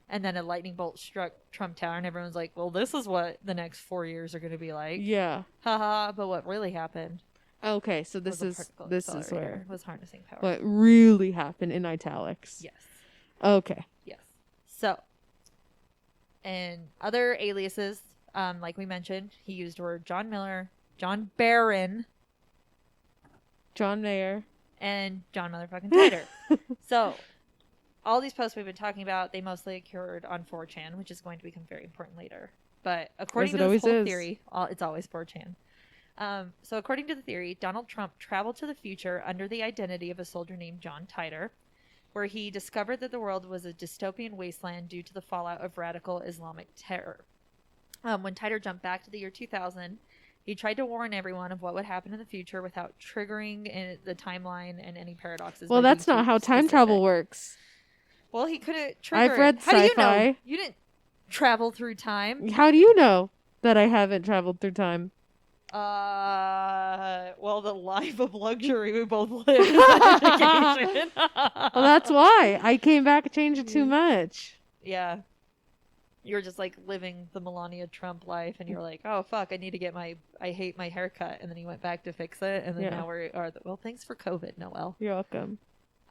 And then a lightning bolt struck Trump Tower, and everyone's like, well, this is what the next 4 years are going to be like. Yeah. Haha, but what really happened Okay, so this was is the particle this is accelerator where was harnessing power. what really happened in italics. Yes. Okay. Yes. So, and other aliases, like we mentioned, he used were John Miller, John Barron, John Mayer. and John motherfucking Titor. So, all these posts we've been talking about, they mostly occurred on 4chan, which is going to become very important later. But according As it to always this whole is. theory, it's always 4chan. So according to the theory, Donald Trump traveled to the future under the identity of a soldier named John Titor, where he discovered that the world was a dystopian wasteland due to the fallout of radical Islamic terror. When Titor jumped back to the year 2000, he tried to warn everyone of what would happen in the future without triggering the timeline and any paradoxes. Well, by that's being not too how time travel specific. works. Well, he couldn't trigger I've read it. How do you know? sci-fi. You didn't travel through time. How do you know that I haven't traveled through time? Well, the life of luxury we both live is an indication. Well, that's why. I came back and changed it too much. Yeah. You're just like living the Melania Trump life, and you're like, oh, fuck, I hate my haircut. And then you went back to fix it, and then Yeah. now well, thanks for COVID, Noel. You're welcome.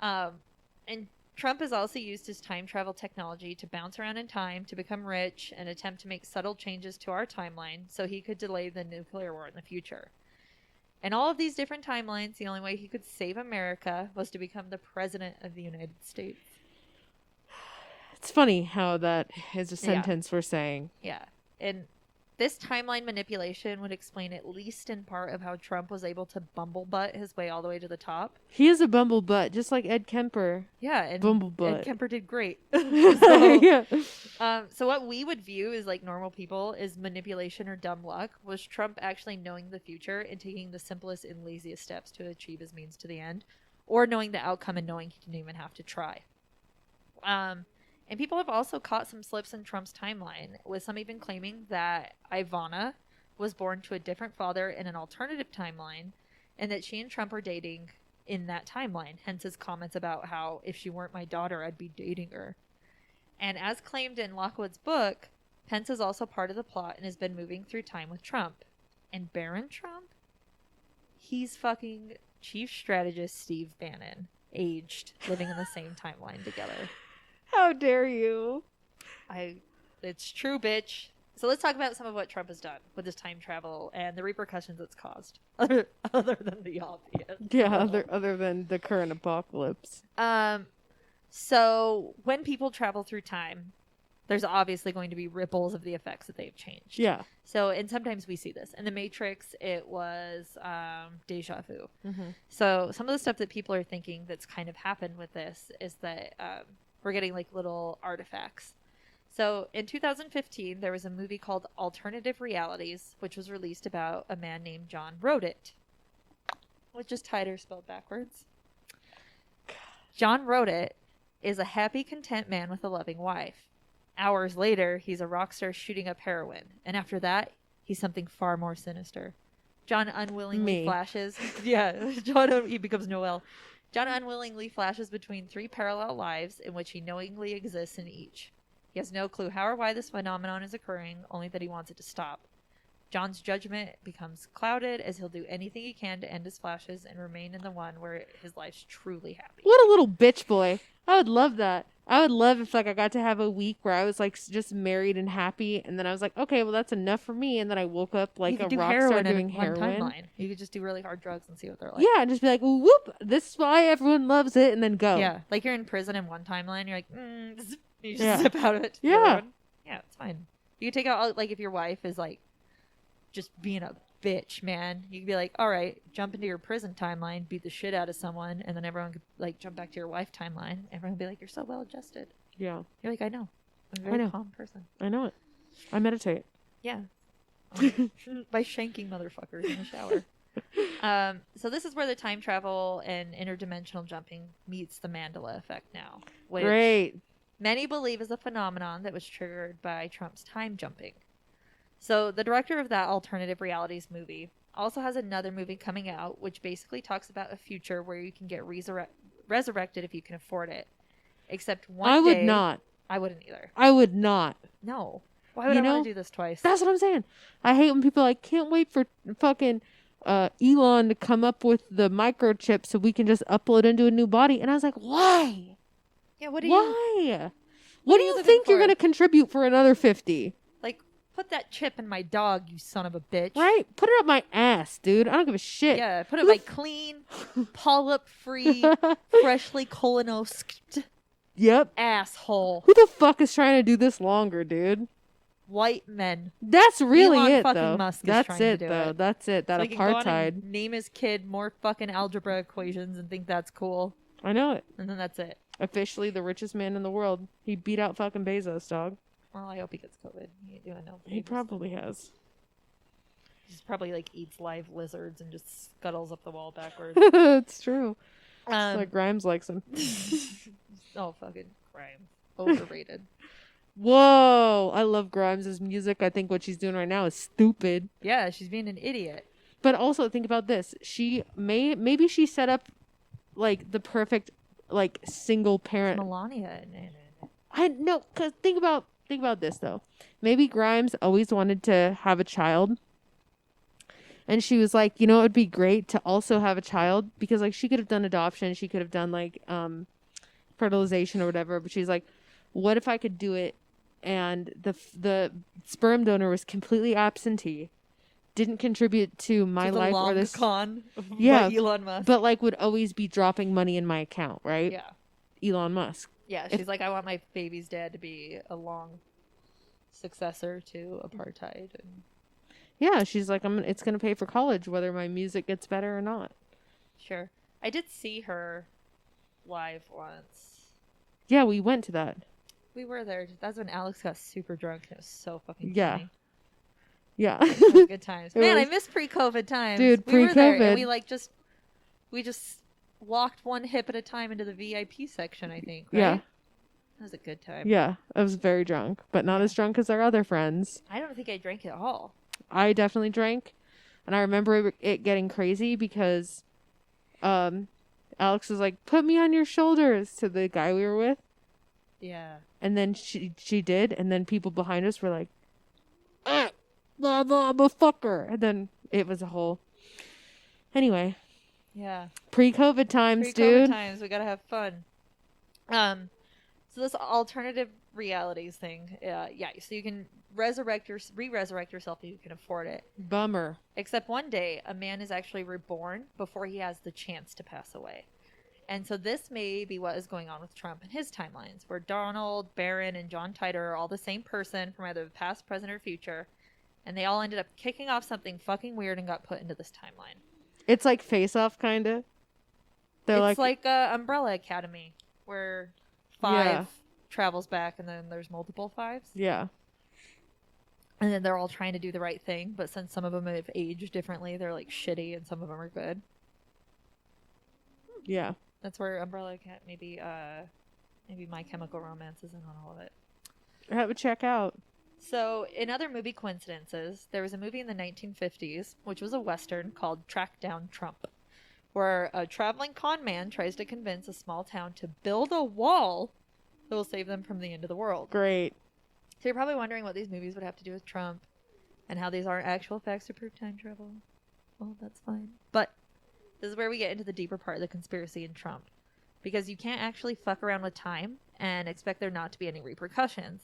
And Trump has also used his time travel technology to bounce around in time, to become rich, and attempt to make subtle changes to our timeline so he could delay the nuclear war in the future. In all of these different timelines, the only way he could save America was to become the president of the United States. It's funny how that is a Yeah. sentence we're saying. Yeah. And this timeline manipulation would explain at least in part of how Trump was able to bumblebutt his way all the way to the top. He is a bumblebutt, just like Ed Kemper. Yeah, and Bumblebutt. Ed Kemper did great. Yeah. So what we would view as like normal people is manipulation or dumb luck, was Trump actually knowing the future and taking the simplest and laziest steps to achieve his means to the end, or knowing the outcome and knowing he didn't even have to try. And people have also caught some slips in Trump's timeline, with some even claiming that Ivana was born to a different father in an alternative timeline, and that she and Trump are dating in that timeline. Hence his comments about how, if she weren't my daughter, I'd be dating her. And as claimed in Lockwood's book, Pence is also part of the plot and has been moving through time with Trump. And Barron Trump? He's fucking chief strategist Steve Bannon, aged, living in the same timeline together. How dare you? It's true, bitch. So let's talk about some of what Trump has done with his time travel and the repercussions it's caused, other than the obvious. Yeah, other than the current apocalypse. So when people travel through time, there's obviously going to be ripples of the effects that they've changed. Yeah. So, and sometimes we see this. In The Matrix, it was deja vu. Mm-hmm. So some of the stuff that people are thinking that's kind of happened with this is that we're getting like little artifacts. So in 2015, there was a movie called Alternative Realities, which was released about a man named John Rodit, which is tighter spelled backwards. John Rodit is a happy, content man with a loving wife. Hours later, he's a rock star shooting up heroin. And after that, he's something far more sinister. John unwillingly flashes. Yeah, he becomes Noel. John unwillingly flashes between 3 parallel lives in which he knowingly exists in each. He has no clue how or why this phenomenon is occurring, only that he wants it to stop. John's judgment becomes clouded, as he'll do anything he can to end his flashes and remain in the one where his life's truly happy. What a little bitch boy. I would love that. I would love if like I got to have a week where I was like just married and happy, and then I was like, okay, well that's enough for me, and then I woke up like a rock star doing heroin. You could just do really hard drugs and see what they're like. Yeah, and just be like, whoop, this is why everyone loves it, and then go. Yeah, like you're in prison in one timeline, you're like, you just zip out of it. Yeah. Yeah, it's fine. You could take out, like, if your wife is like just being a bitch, man, you could be like, all right, jump into your prison timeline, beat the shit out of someone, and then everyone could like jump back to your wife timeline. Everyone would be like, you're so well adjusted. Yeah. You're like, I know. I'm a very calm person. I know it. I meditate. Yeah. By shanking motherfuckers in the shower. So this is where the time travel and interdimensional jumping meets the Mandela effect now. Which Great. many believe is a phenomenon that was triggered by Trump's time jumping. So the director of that Alternative Realities movie also has another movie coming out, which basically talks about a future where you can get resurrected if you can afford it. Except one day... I would not. I wouldn't either. I would not. No. Why would I want to do this twice? That's what I'm saying. I hate when people are like, can't wait for fucking Elon to come up with the microchip so we can just upload into a new body. And I was like, why? Yeah, what do you think you're going to contribute for another 50? Like, put that chip in my dog, you son of a bitch. Right? Put it up my ass, dude. I don't give a shit. Yeah, put it my clean, polyp-free, freshly colonoscoped asshole. Who the fuck is trying to do this longer, dude? White men. That's really Elon it, fucking though. Musk is That's trying it, to do though. it. That's it. That so he can go on apartheid. and name his kid more fucking algebra equations and think that's cool. I know it. And then that's it. Officially the richest man in the world. He beat out fucking Bezos, dog. Well, I hope he gets COVID. He ain't doing no. He probably has. He's probably like eats live lizards and just scuttles up the wall backwards. It's true. Like Grimes likes him. Oh, fucking Grimes. Overrated. Whoa. I love Grimes' music. I think what she's doing right now is stupid. Yeah, she's being an idiot. But also think about this. Maybe she set up like the perfect like single parent. Melania. I know, cause think about this though. Maybe Grimes always wanted to have a child. And she was like, you know, it would be great to also have a child because like she could have done adoption, she could have done like fertilization or whatever, but she's like, what if I could do it and the sperm donor was completely absentee, didn't contribute to my life or this con Elon Musk, but like would always be dropping money in my account, right? Yeah. Elon Musk. Yeah, she's like, I want my baby's dad to be a long successor to apartheid. And yeah, she's like, it's going to pay for college whether my music gets better or not. Sure. I did see her live once. Yeah, we went to that. We were there. That's when Alex got super drunk and it was so fucking funny. Yeah. It was good times. Man, I miss pre-COVID times. Dude, we were there and pre-COVID. we just walked one hip at a time into the VIP section, I think, right? Yeah. It was a good time. Yeah, I was very drunk, but not as drunk as our other friends. I don't think I drank at all. I definitely drank, and I remember it getting crazy because Alex was like, "Put me on your shoulders," to the guy we were with. Yeah. And then she did, and then people behind us were like, blah, blah, blah, fucker. And then it was a whole... Anyway. Yeah. Pre-COVID times, Pre-COVID dude. times, we gotta have fun. So this alternative realities thing, so you can re-resurrect yourself if you can afford it. Bummer. Except one day, a man is actually reborn before he has the chance to pass away. And so this may be what is going on with Trump and his timelines, where Donald, Barron, and John Titor are all the same person from either the past, present, or future, and they all ended up kicking off something fucking weird and got put into this timeline. It's like Face Off, kind of. It's like Umbrella Academy, where 5 travels back, and then there's multiple 5s. Yeah. And then they're all trying to do the right thing, but since some of them have aged differently, they're like shitty, and some of them are good. Yeah. That's where Umbrella Academy, maybe My Chemical Romance is in on all of it. Have a check out. So, in other movie coincidences, there was a movie in the 1950s, which was a Western called Track Down Trump, where a traveling con man tries to convince a small town to build a wall that will save them from the end of the world. Great. So you're probably wondering what these movies would have to do with Trump and how these aren't actual facts to prove time travel. Well, that's fine. But this is where we get into the deeper part of the conspiracy in Trump. Because you can't actually fuck around with time and expect there not to be any repercussions.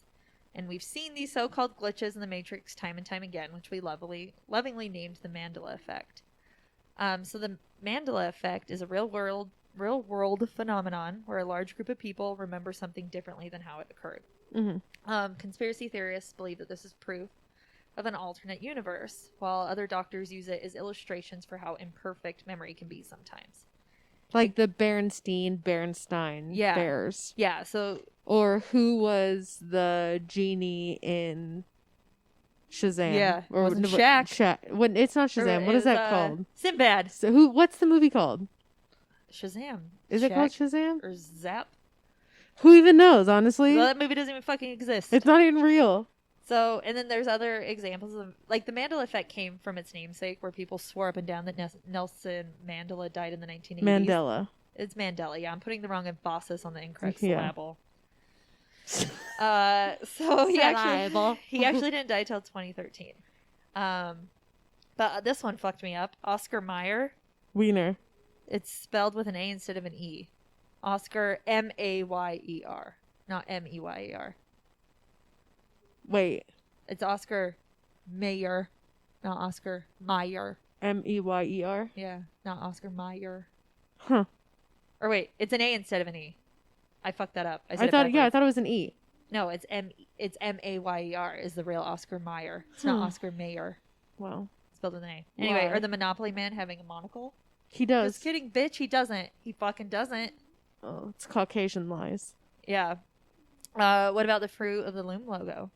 And we've seen these so-called glitches in the Matrix time and time again, which we lovingly named the Mandela Effect. So the Mandela Effect is a real world phenomenon where a large group of people remember something differently than how it occurred. Mm-hmm. Conspiracy theorists believe that this is proof of an alternate universe, while other doctors use it as illustrations for how imperfect memory can be sometimes. Like the Bernstein bears. Yeah, so... Or who was the genie in Shazam? Yeah, or wasn't Shaq. It's not Shazam. What is that called? Sinbad. So what's the movie called? Shazam. Is it called Shazam? Or Zap? Who even knows, honestly? Well, that movie doesn't even fucking exist. It's not even real. So, and then there's other examples of, like, the Mandela Effect came from its namesake, where people swore up and down that Nelson Mandela died in the 1980s. Mandela. It's Mandela, yeah. I'm putting the wrong emphasis on the incorrect syllable. So he actually didn't die till 2013. But this one fucked me up. Oscar Mayer. Wiener. It's spelled with an A instead of an E. Oscar Mayer, not Meyer. Wait. It's Oscar Mayer, not Oscar Meyer. Meyer? Yeah, not Oscar Mayer. Huh. Or wait, it's an A instead of an E. I fucked that up. I thought it was an E. No, it's Mayer is the real Oscar Mayer. It's not Oscar Mayer. Well, spelled with an A. Anyway, or the Monopoly Man having a monocle? He does. Just kidding, bitch. He doesn't. He fucking doesn't. Oh, it's Caucasian lies. Yeah. What about the Fruit of the Loom logo?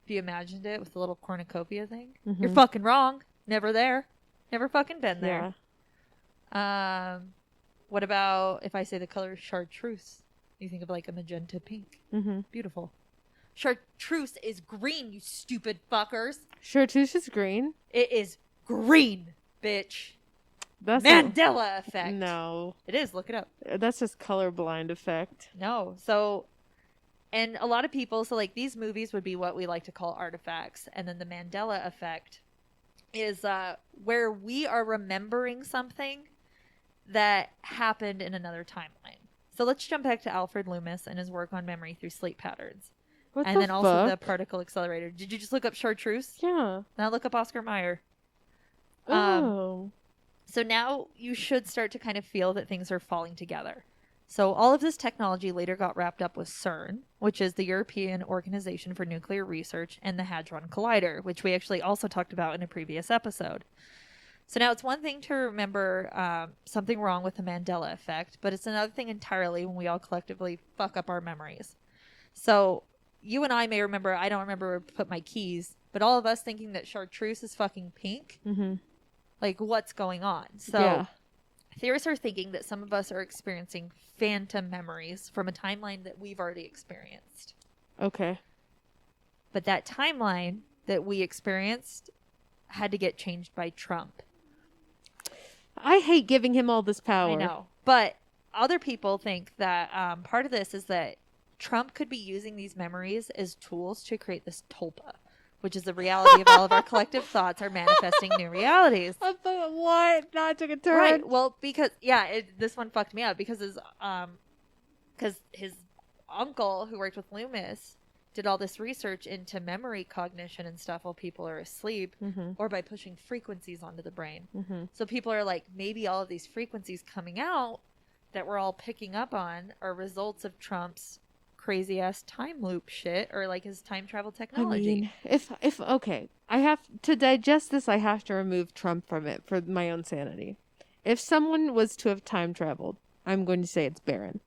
If you imagined it with the little cornucopia thing, you're fucking wrong. Never there. Never fucking been there. Yeah. What about if I say the color chartreuse? You think of like a magenta pink. Mm-hmm. Beautiful. Chartreuse is green, you stupid fuckers. Chartreuse is green? It is green, bitch. That's Mandela effect. No. It is. Look it up. That's just colorblind effect. No. So, and a lot of people, so like these movies would be what we like to call artifacts. And then the Mandela effect is where we are remembering something that happened in another timeline. So let's jump back to Alfred Loomis and his work on memory through sleep patterns. Also the particle accelerator. Did you just look up chartreuse? Yeah. Now look up Oscar Mayer. Oh. So now you should start to kind of feel that things are falling together. So all of this technology later got wrapped up with CERN, which is the European Organization for Nuclear Research, and the Hadron Collider, which we actually also talked about in a previous episode. So now it's one thing to remember something wrong with the Mandela effect, but it's another thing entirely when we all collectively fuck up our memories. So you and I may remember, I don't remember where to put my keys, but all of us thinking that chartreuse is fucking pink, like what's going on? So theorists are thinking that some of us are experiencing phantom memories from a timeline that we've already experienced. Okay. But that timeline that we experienced had to get changed by Trump. I hate giving him all this power. I know. But other people think that part of this is that Trump could be using these memories as tools to create this tulpa, which is the reality of all of our collective thoughts are manifesting new realities. What? That took a turn. Right. Well, because, this one fucked me up because his uncle, who worked with Loomis, did all this research into memory cognition and stuff while people are asleep, or by pushing frequencies onto the brain. So people are like, maybe all of these frequencies coming out that we're all picking up on are results of Trump's crazy ass time loop shit, or like his time travel technology. I mean, if okay, I have to digest this. I have to remove Trump from it for my own sanity. If someone was to have time traveled, I'm going to say it's Barron.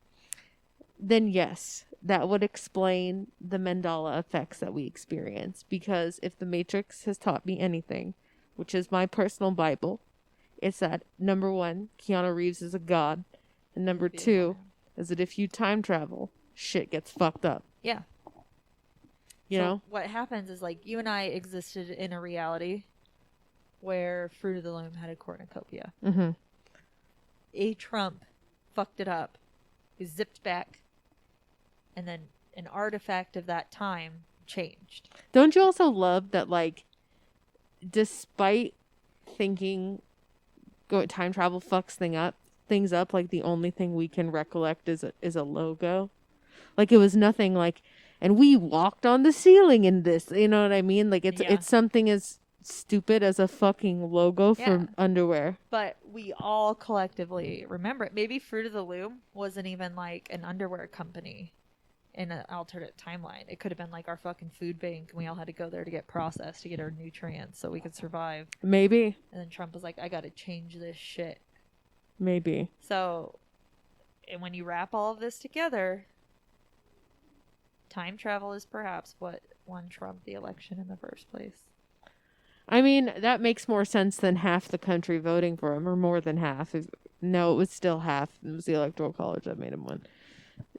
Then yes, that would explain the Mandela effects that we experience. Because if the Matrix has taught me anything, which is my personal Bible, it's that number one, Keanu Reeves is a god, and number two is that if you time travel, shit gets fucked up. Yeah. You know? What happens is, like, you and I existed in a reality where Fruit of the Loom had a cornucopia. A Trump fucked it up. He zipped back. And then an artifact of that time changed. Don't you also love that, like, despite thinking time travel fucks things up, like, the only thing we can recollect is a logo? Like, it was nothing like, and we walked on the ceiling in this, you know what I mean? Like, it's something as stupid as a fucking logo for underwear. But we all collectively remember it. Maybe Fruit of the Loom wasn't even, like, an underwear company in an alternate timeline. It could have been like our fucking food bank, and we all had to go there to get processed to get our nutrients so we could survive. Maybe. And then Trump was like, I gotta change this shit. Maybe. So, and when you wrap all of this together, time travel is perhaps what won Trump the election in the first place. I mean, that makes more sense than half the country voting for him, or more than half. No, it was still half. It was the Electoral College that made him win.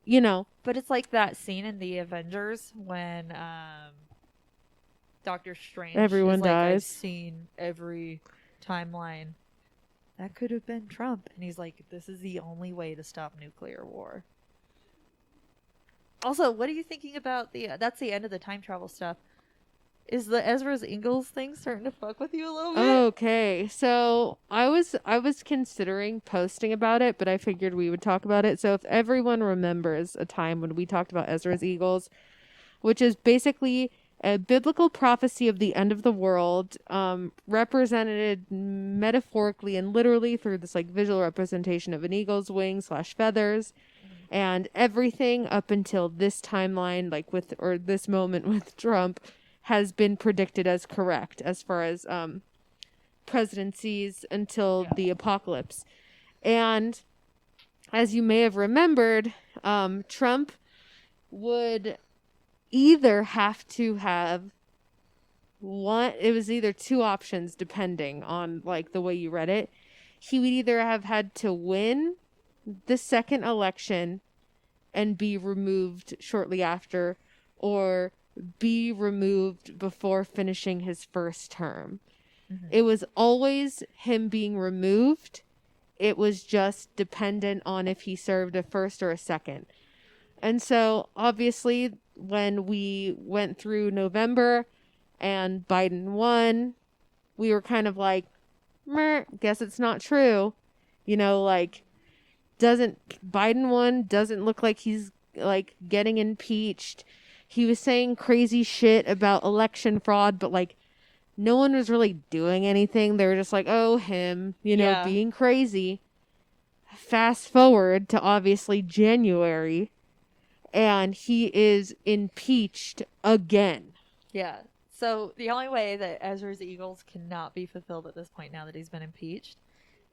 You know. But it's like that scene in the Avengers when Doctor Strange everyone is like, dies. I've seen every timeline. That could have been Trump. And he's like, this is the only way to stop nuclear war. Also, what are you thinking about that's the end of the time travel stuff. Is the Ezra's Ingalls thing starting to fuck with you a little bit? Okay, so I was considering posting about it, but I figured we would talk about it. So if everyone remembers a time when we talked about Ezra's Eagles, which is basically a biblical prophecy of the end of the world, represented metaphorically and literally through this like visual representation of an eagle's wings / feathers, and everything up until this timeline, like this moment with Trump, has been predicted as correct as far as presidencies until the apocalypse. And as you may have remembered, Trump would either have to have it was either two options depending on like the way you read it. He would either have had to win the second election and be removed shortly after, or be removed before finishing his first term. It was always him being removed. It was just dependent on if he served a first or a second. And so obviously when we went through November and Biden won, we were kind of like, guess it's not true. You know, like, Biden won, doesn't look like he's like getting impeached. He was saying crazy shit about election fraud, but like no one was really doing anything. They were just like, oh, him, being crazy. Fast forward to obviously January, and he is impeached again. Yeah. So the only way that Ezra's Eagles cannot be fulfilled at this point now that he's been impeached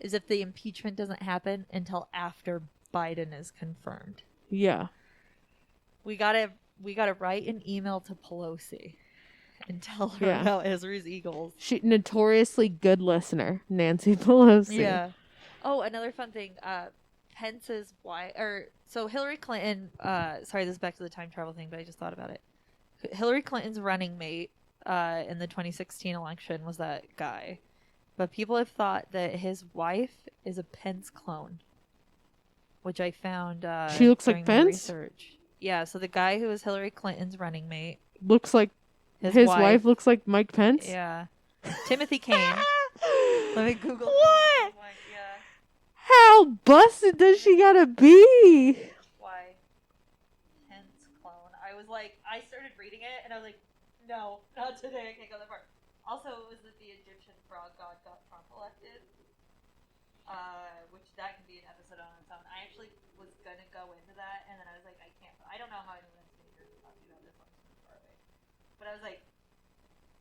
is if the impeachment doesn't happen until after Biden is confirmed. Yeah. We gotta write an email to Pelosi and tell her about Ezra's Eagles. She notoriously good listener, Nancy Pelosi. Yeah. Oh, another fun thing. Pence's wife, so Hillary Clinton. Sorry, this is back to the time travel thing, but I just thought about it. Hillary Clinton's running mate in the 2016 election was that guy, but people have thought that his wife is a Pence clone, which I found. She looks like during my Pence? research. Yeah, so the guy who was Hillary Clinton's running mate, Looks like his wife looks like Mike Pence. yeah, Timothy Kane. Let me Google. What? Yeah. How busted does she gotta be? Why? Pence clone. I was like, I started reading it, and I was like, no, not today. I can't go that far. Also, it was that the Egyptian frog god got Trump elected, which that can be an episode on its own. I actually was gonna go into that, and then I was like, I can't. I don't know how anyone's gonna hear me talking about this one too far away. But I was like,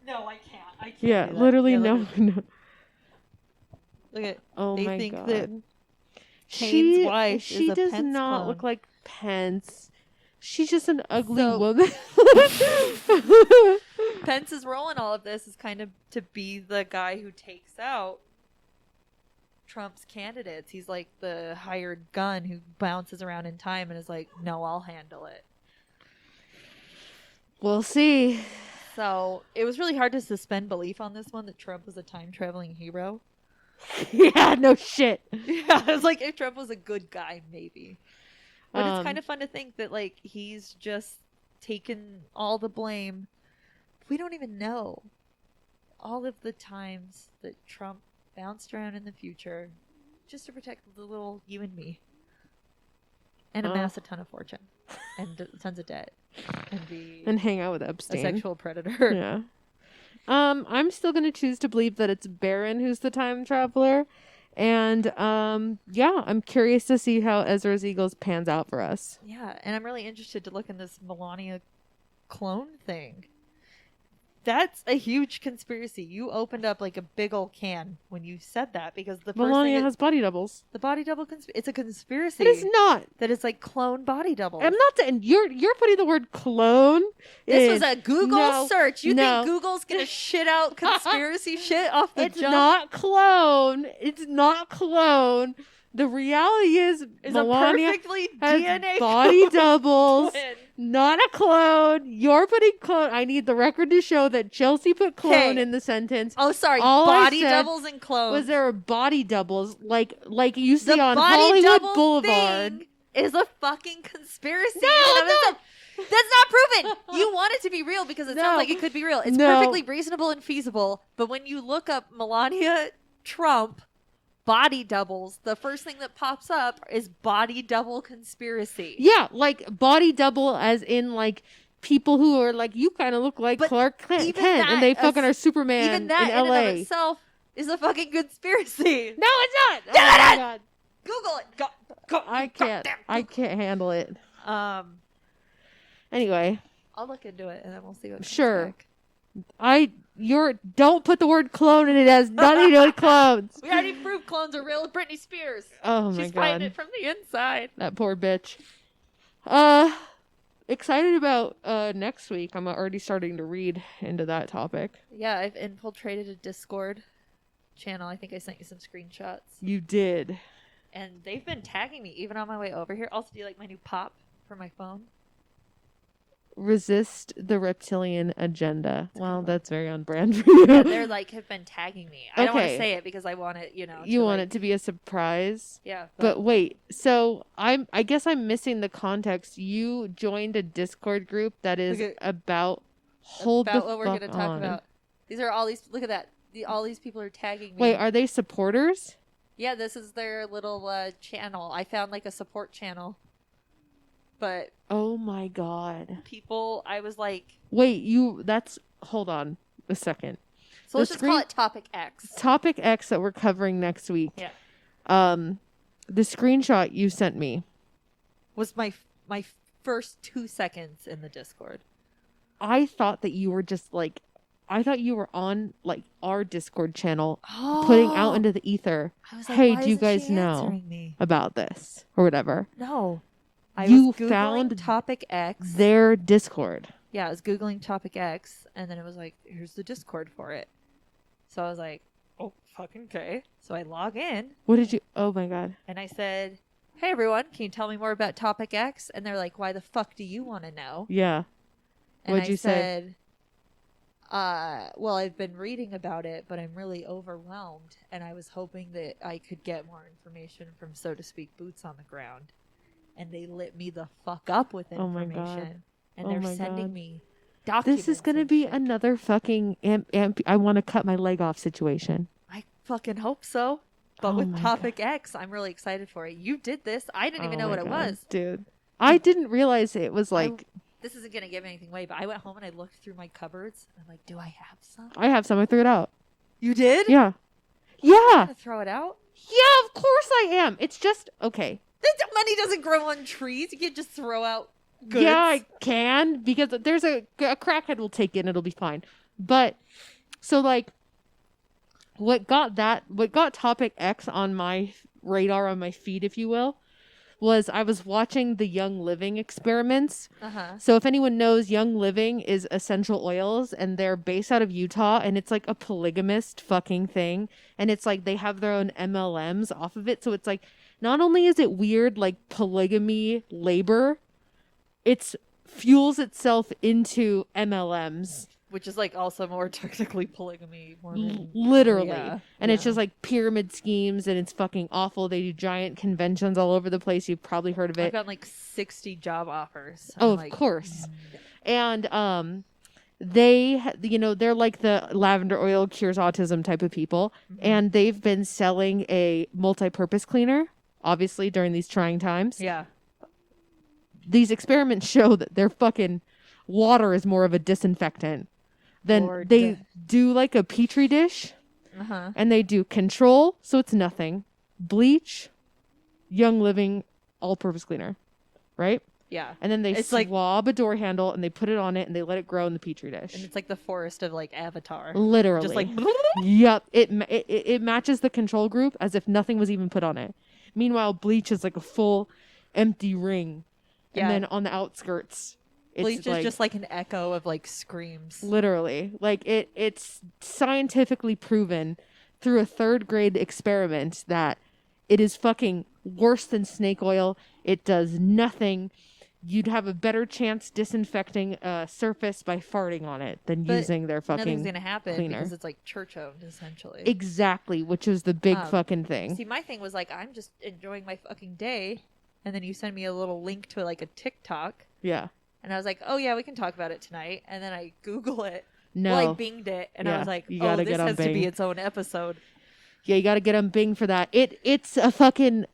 no, I can't. I can't. Yeah, do that. literally Yeah, no. Look at. Oh They my think god. that She Kane's wife she is a does Pence not clone. look like Pence. She's just an ugly So- woman. Pence's role in all of this is kind of to be the guy who takes out Trump's candidates. He's like the hired gun who bounces around in time and is like, no, I'll handle it. We'll see. So it was really hard to suspend belief on this one that Trump was a time traveling hero. Yeah, no shit. Yeah, it was like if Trump was a good guy, maybe. But it's Um, kind of fun to think that like he's just taken all the blame. We don't even know all of the times that Trump bounced around in the future just to protect the little you and me and amass a ton of fortune and tons of debt and be And hang out with a Epstein. sexual predator. Yeah. I'm still gonna choose to believe that it's Baron who's the time traveler. And yeah, I'm curious to see how Ezra's Eagles pans out for us. Yeah, and I'm really interested to look in this Melania clone thing. That's a huge conspiracy. You opened up like a big old can when you said that because the first Melania thing has body doubles. the body double it's a conspiracy It is not. that it's like clone body doubles. I'm not saying you're putting the word clone. This in- was a Google No, search. You no. think Google's gonna shit out conspiracy shit off the It's jump? not clone. It's not clone. The reality is Is Melania a perfectly has DNA body doubles. twin. Not a clone. You're putting clone. I need the record to show that Chelsea put clone Okay. in the sentence. Oh, sorry. All I Body said doubles and clones. Was there body doubles like you see the on body Hollywood double Boulevard? thing is a fucking conspiracy. No, in and of no. itself. That's not proven. You want it to be real because it No. sounds like it could be real. It's No. perfectly reasonable and feasible. But when you look up Melania Trump body doubles, the first thing that pops up is body double conspiracy. Yeah, like body double as in like people who are like you kind of look like But Clark Kent even and they that fucking as- are Superman Even that in in LA. and of itself is a fucking conspiracy. No, it's not. Oh Yeah, my it is. god. Google it. Go. I can't. Goddamn I can't handle it. Anyway, I'll look into it and then we'll see what comes Sure. back. don't put the word clone in it. It has nothing to do with clones. We already proved clones are real with Britney Spears. Oh my She's fighting god. it from the inside. That poor bitch. Excited about next week. I'm already starting to read into that topic. Yeah, I've infiltrated a Discord channel. I think I sent you some screenshots. You did. And they've been tagging me even on my way over here. Also, do you like my new pop for my phone? Resist the reptilian agenda. Well, that's very on brand for you. Yeah, they're like have been tagging me. I don't want to Okay. say it because I want it, You to, want like- it to be a surprise. Yeah. But wait, so I guess I'm missing the context. You joined a Discord group that is Okay. about hold about the what we're fuck going to talk on. about. These are all these. Look at that. All these people are tagging me. Wait, are they supporters? Yeah, this is their little channel. I found like a support channel. But Oh my god. people, I was like, Wait, hold on a second. so The let's just call screen- it Topic X. Topic X that we're covering next week. Yeah. The screenshot you sent me. Was my first 2 seconds in the Discord. I thought that you were just like I thought you were on like our Discord channel putting out into the ether I was like, hey, why do you isn't guys she know? answering me? about this or whatever. No. I You was Googling found Topic X. Their Discord. Yeah, I was Googling Topic X, and then it was like, here's the Discord for it. So I was like, oh, fucking okay. So I log in What did you? Oh my god. and I said, hey, everyone, can you tell me more about Topic X? And they're like, why the fuck do you want to know? Yeah. And What'd I you say? said, well, I've been reading about it, but I'm really overwhelmed. And I was hoping that I could get more information from, so to speak, boots on the ground. And they lit me the fuck up with Oh my information. God. And Oh they're my sending God. me documents. This is gonna and be shit. another fucking I want to cut my leg off situation. I fucking hope so. But Oh with my Topic X, I'm really excited for it. You did this. I didn't even Oh know my what it God, was. dude. I didn't realize it was like This isn't going to give anything away, but I went home and I looked through my cupboards. And I'm like, do I have some? I have some. I threw it out. You did? Yeah. Yeah. Gonna throw it out? Yeah. Of course I am. It's just okay. Money doesn't grow on trees. You can't just throw out goods. Yeah, I can because there's a crackhead will take it and it'll be fine. But so like what got Topic X on my radar, on my feed, if you will, was I was watching the Young Living experiments. Uh-huh. So if anyone knows, Young Living is essential oils and they're based out of Utah and it's like a polygamist fucking thing. And it's like they have their own MLMs off of it. So it's like not only is it weird like polygamy labor, it's fuels itself into MLMs. Which is like also more technically polygamy. Literally. Yeah. And it's just like pyramid schemes and it's fucking awful. They do giant conventions all over the place. You've probably heard of I've it. gotten like 60 job offers. Oh, I'm of like, course. And they're like the lavender oil cures autism type of people. And they've been selling a multi-purpose cleaner, obviously, during these trying times. Yeah. These experiments show that their fucking water is more of a disinfectant than Lord. they do like a petri dish. Uh-huh. And they do control, so it's nothing. Bleach, Young Living, all-purpose cleaner, right? Yeah. And then they It's like- swab a door handle and they put it on it and they let it grow in the petri dish. And it's like the forest of like Avatar. Literally. Just like Yep. It matches the control group as if nothing was even put on it. Meanwhile, bleach is like a full empty ring. Yeah. And then on the outskirts, it's bleach like, is just like an echo of like screams. literally. Like it's scientifically proven through a 3rd grade experiment that it is fucking worse than snake oil. It does nothing. You'd have a better chance disinfecting a surface by farting on it than But using their Nothing's fucking gonna happen cleaner. because it's like church owned essentially. Exactly, which is the big Um, fucking thing. See, my thing was like, I'm just enjoying my fucking day, and then you send me a little link to like a TikTok, Yeah. and I was like, oh yeah, we can talk about it tonight. And then I Google it, No. well, I Binged it, and I Yeah, was like, you oh, gotta this get on has to Bing. be its own episode. Yeah, you got to get on Bing for that. It's a fucking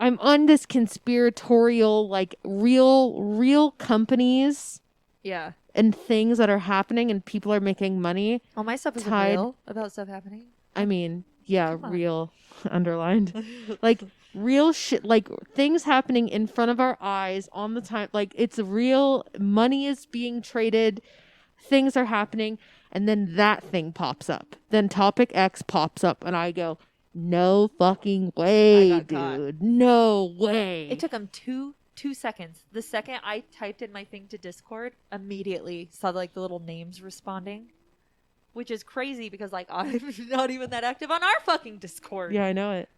I'm on this conspiratorial like real companies Yeah. and things that are happening and people are making money. All my stuff is Tied- real about stuff happening. I mean, yeah, Come on. real underlined. Like real shit, like things happening in front of our eyes on the time. Like it's real. Money is being traded. Things are happening. And then that thing pops up. Then Topic X pops up. And I go, no fucking way, I got caught. dude. No way. It took them two seconds. The second I typed in my thing to Discord, immediately saw like the little names responding, which is crazy because like I'm not even that active on our fucking Discord. Yeah, I know it.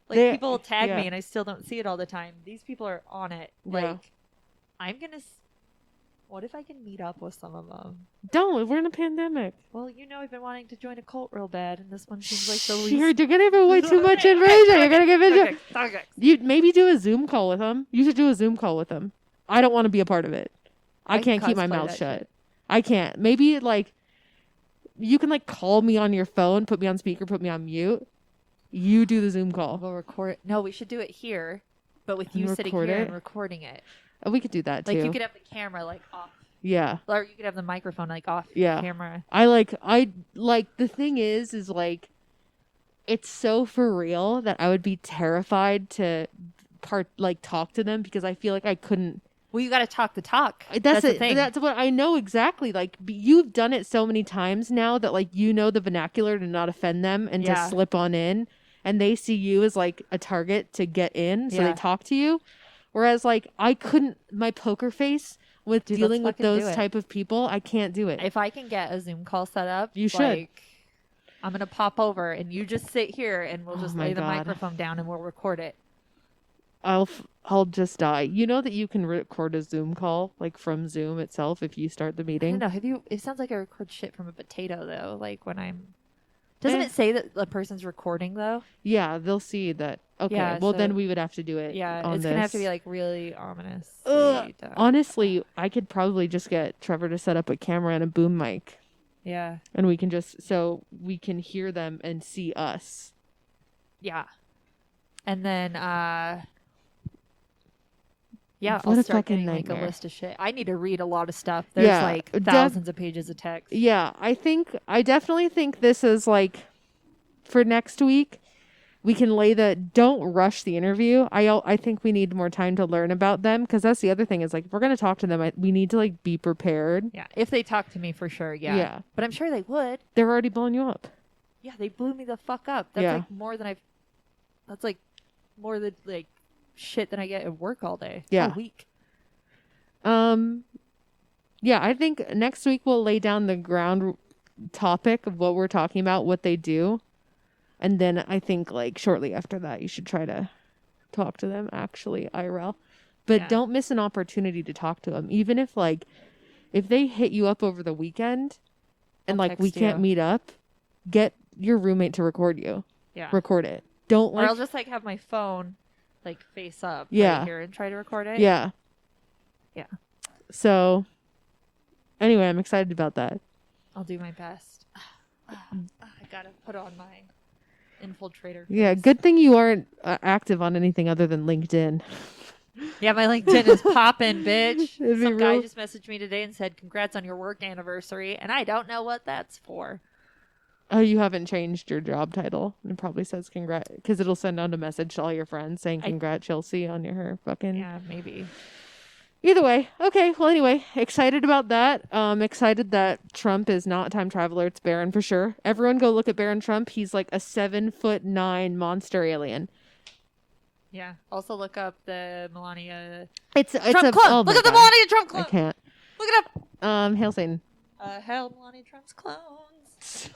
Like They- people tag yeah. me and I still don't see it all the time. These people are on it. Yeah. Like I'm gonna. What if I can meet up with some of them? Don't. We're in a pandemic. Well, you know, I've been wanting to join a cult real bad, and this one seems like the You're least. gonna give away too much information. You're gonna give it. Okay, okay. You maybe do a Zoom call with them. You should do a Zoom call with them. I don't want to be a part of it. I I can't keep my cosplay mouth that shut. shit. I can't. Maybe like you can like call me on your phone, put me on speaker, put me on mute. You do the Zoom call. We'll record. No, we should do it here, but with And you sitting record here it? and recording it. Oh, we could do that too. Like you could have the camera like off, Yeah. or you could have the microphone like off Yeah. camera. I like the thing is like it's so for real that I would be terrified to talk to them because I feel like I couldn't. Well, you got to talk the talk. That's the it. thing. That's what I know exactly. Like you've done it so many times now that like you know the vernacular to not offend them and Yeah. to slip on in, and they see you as like a target to get in, so Yeah. they talk to you. Whereas like I couldn't, my poker face with Dude, dealing let's with fucking do those it. type of people, I can't do it. If I can get a Zoom call set up, You should. Like, I'm gonna pop over, and you just sit here, and we'll Oh just my lay the God. microphone down, and we'll record it. I'll just die. You know that you can record a Zoom call like from Zoom itself if you start the I don't meeting. know. Have you? It sounds like I record shit from a potato, though. Like when I'm. Doesn't Eh. it say that the person's recording though? Yeah, they'll see that. Okay, Yeah, well then so- we would have to do it. Yeah, on it's gonna have to this. be like really ominous. Ugh. Honestly, I could probably just get Trevor to set up a camera and a boom mic, Yeah. and we can just so we can hear them and see us. Yeah. And then yeah, What I'll a start fucking getting like nightmare. a list of shit. I need to read a lot of stuff. There's Yeah, like thousands of pages of text. Yeah, I definitely think this is like for next week. We can don't rush the interview. I think we need more time to learn about them because that's the other thing is like if we're gonna talk to them, we need to like be prepared. Yeah, if they talk to me for sure, yeah. Yeah. But I'm sure they would. They're already blowing you up. Yeah, they blew me the fuck up. That's Yeah. like more than that's like more than like shit than I get at work all day. Yeah. A week. Yeah, I think next week we'll lay down the ground topic of what we're talking about, what they do. And then I think like shortly after that you should try to talk to them actually IRL. But Yeah. don't miss an opportunity to talk to them. Even if like if they hit you up over the weekend and I'll like we text can't you. meet up, get your roommate to record you. Yeah. Record it. Don't Or like I'll just like have my phone like face up Yeah. right here and try to record it. Yeah. Yeah. So anyway, I'm excited about that. I'll do my best. I gotta put on my infiltrator. Yeah, face. good thing you aren't active on anything other than LinkedIn. Yeah, my LinkedIn is popping, bitch. It'd be Some guy real- just messaged me today and said, "Congrats on your work anniversary," and I don't know what that's for. Oh, you haven't changed your job title. It probably says congrats because it'll send out a message to all your friends saying congrats Chelsea on your fucking. Yeah, maybe. Either way, okay. Well, anyway, excited about that. Excited that Trump is not a time traveler. It's Barron for sure. Everyone, go look at Barron Trump. He's like a 7'9" monster alien. Yeah. Also, look up the Melania It's Trump a clone. oh Look my at the God. Melania Trump I clone. can't. Look it up. Hail Satan. Hell, Melania Trump's clones.